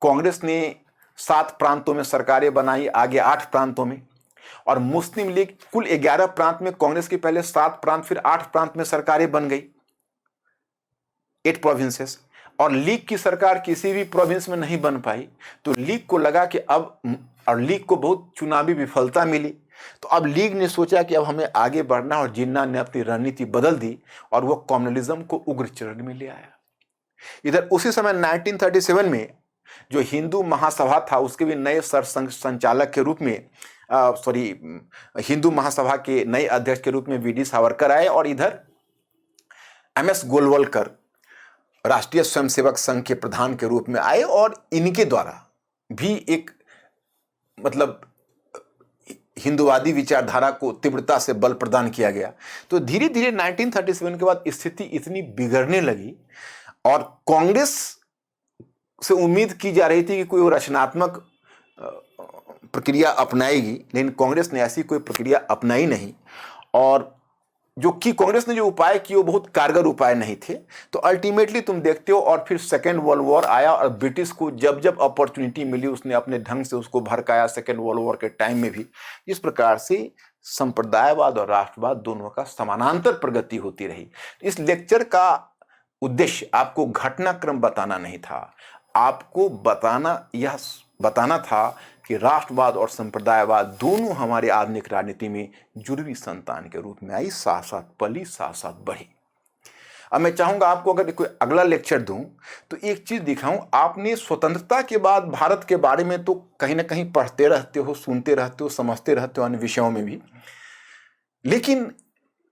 कांग्रेस ने 7 प्रांतों में सरकारें बनाई, आगे 8 प्रांतों में, और मुस्लिम लीग कुल 11 प्रांत में, कांग्रेस के पहले 7 प्रांत फिर 8 प्रांत में सरकारें बन गई, 8 प्रोविंसेस। और लीग की सरकार किसी भी प्रोविंस में नहीं बन पाई तो लीग को लगा कि अब, और लीग को बहुत चुनावी विफलता मिली, तो अब लीग ने सोचा कि अब हमें आगे बढ़ना, और जिन्ना ने अपनी रणनीति बदल दी और वो कम्युनलिज्म को उग्र चरण में ले आया। इधर उसी समय 1937 में जो हिंदू महासभा था उसके भी नए संचालक के रूप में हिंदू महासभा के नए अध्यक्ष के रूप में वी.डी. सावरकर आए और इधर एम.एस. गोलवलकर राष्ट्रीय स्वयंसेवक संघ के प्रधान के रूप में आए और इनके द्वारा भी एक मतलब हिंदुवादी विचारधारा को तीव्रता से बल प्रदान किया गया। तो धीरे धीरे 1937 के बाद स्थिति इतनी बिगड़ने लगी और कांग्रेस से उम्मीद की जा रही थी कि कोई रचनात्मक प्रक्रिया अपनाएगी, लेकिन कांग्रेस ने ऐसी कोई प्रक्रिया अपनाई नहीं। और जो कि कांग्रेस ने जो उपाय किए वो बहुत कारगर उपाय नहीं थे। तो अल्टीमेटली तुम देखते हो, और फिर सेकेंड वर्ल्ड वॉर आया और ब्रिटिश को जब जब अपॉर्चुनिटी मिली उसने अपने ढंग से उसको भड़काया। सेकेंड वर्ल्ड वॉर के टाइम में भी इस प्रकार से संप्रदायवाद और राष्ट्रवाद दोनों का समानांतर प्रगति होती रही। इस लेक्चर का उद्देश्य आपको घटनाक्रम बताना नहीं था, आपको बताना था कि राष्ट्रवाद और संप्रदायवाद दोनों हमारे आधुनिक राजनीति में जुड़वी संतान के रूप में आई, साथ साथ पली, साथ साथ बढ़ी। अब मैं चाहूंगा आपको अगर कोई अगला लेक्चर दूं तो एक चीज दिखाऊं। आपने स्वतंत्रता के बाद भारत के बारे में तो कहीं ना कहीं पढ़ते रहते हो, सुनते रहते हो, समझते रहते हो अन्य विषयों में भी, लेकिन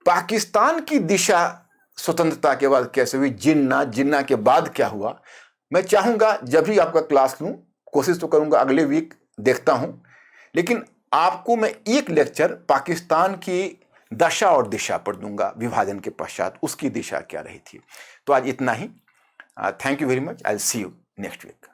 पाकिस्तान की दिशा स्वतंत्रता के बाद कैसे हुई, जिन्ना के बाद क्या हुआ, मैं चाहूंगा जब भी आपका क्लास लूं, कोशिश तो करूंगा अगले वीक देखता हूं, लेकिन आपको मैं एक लेक्चर पाकिस्तान की दशा और दिशा पर दूंगा विभाजन के पश्चात, उसकी दिशा क्या रही थी। तो आज इतना ही। Thank you very much. I will see you next week.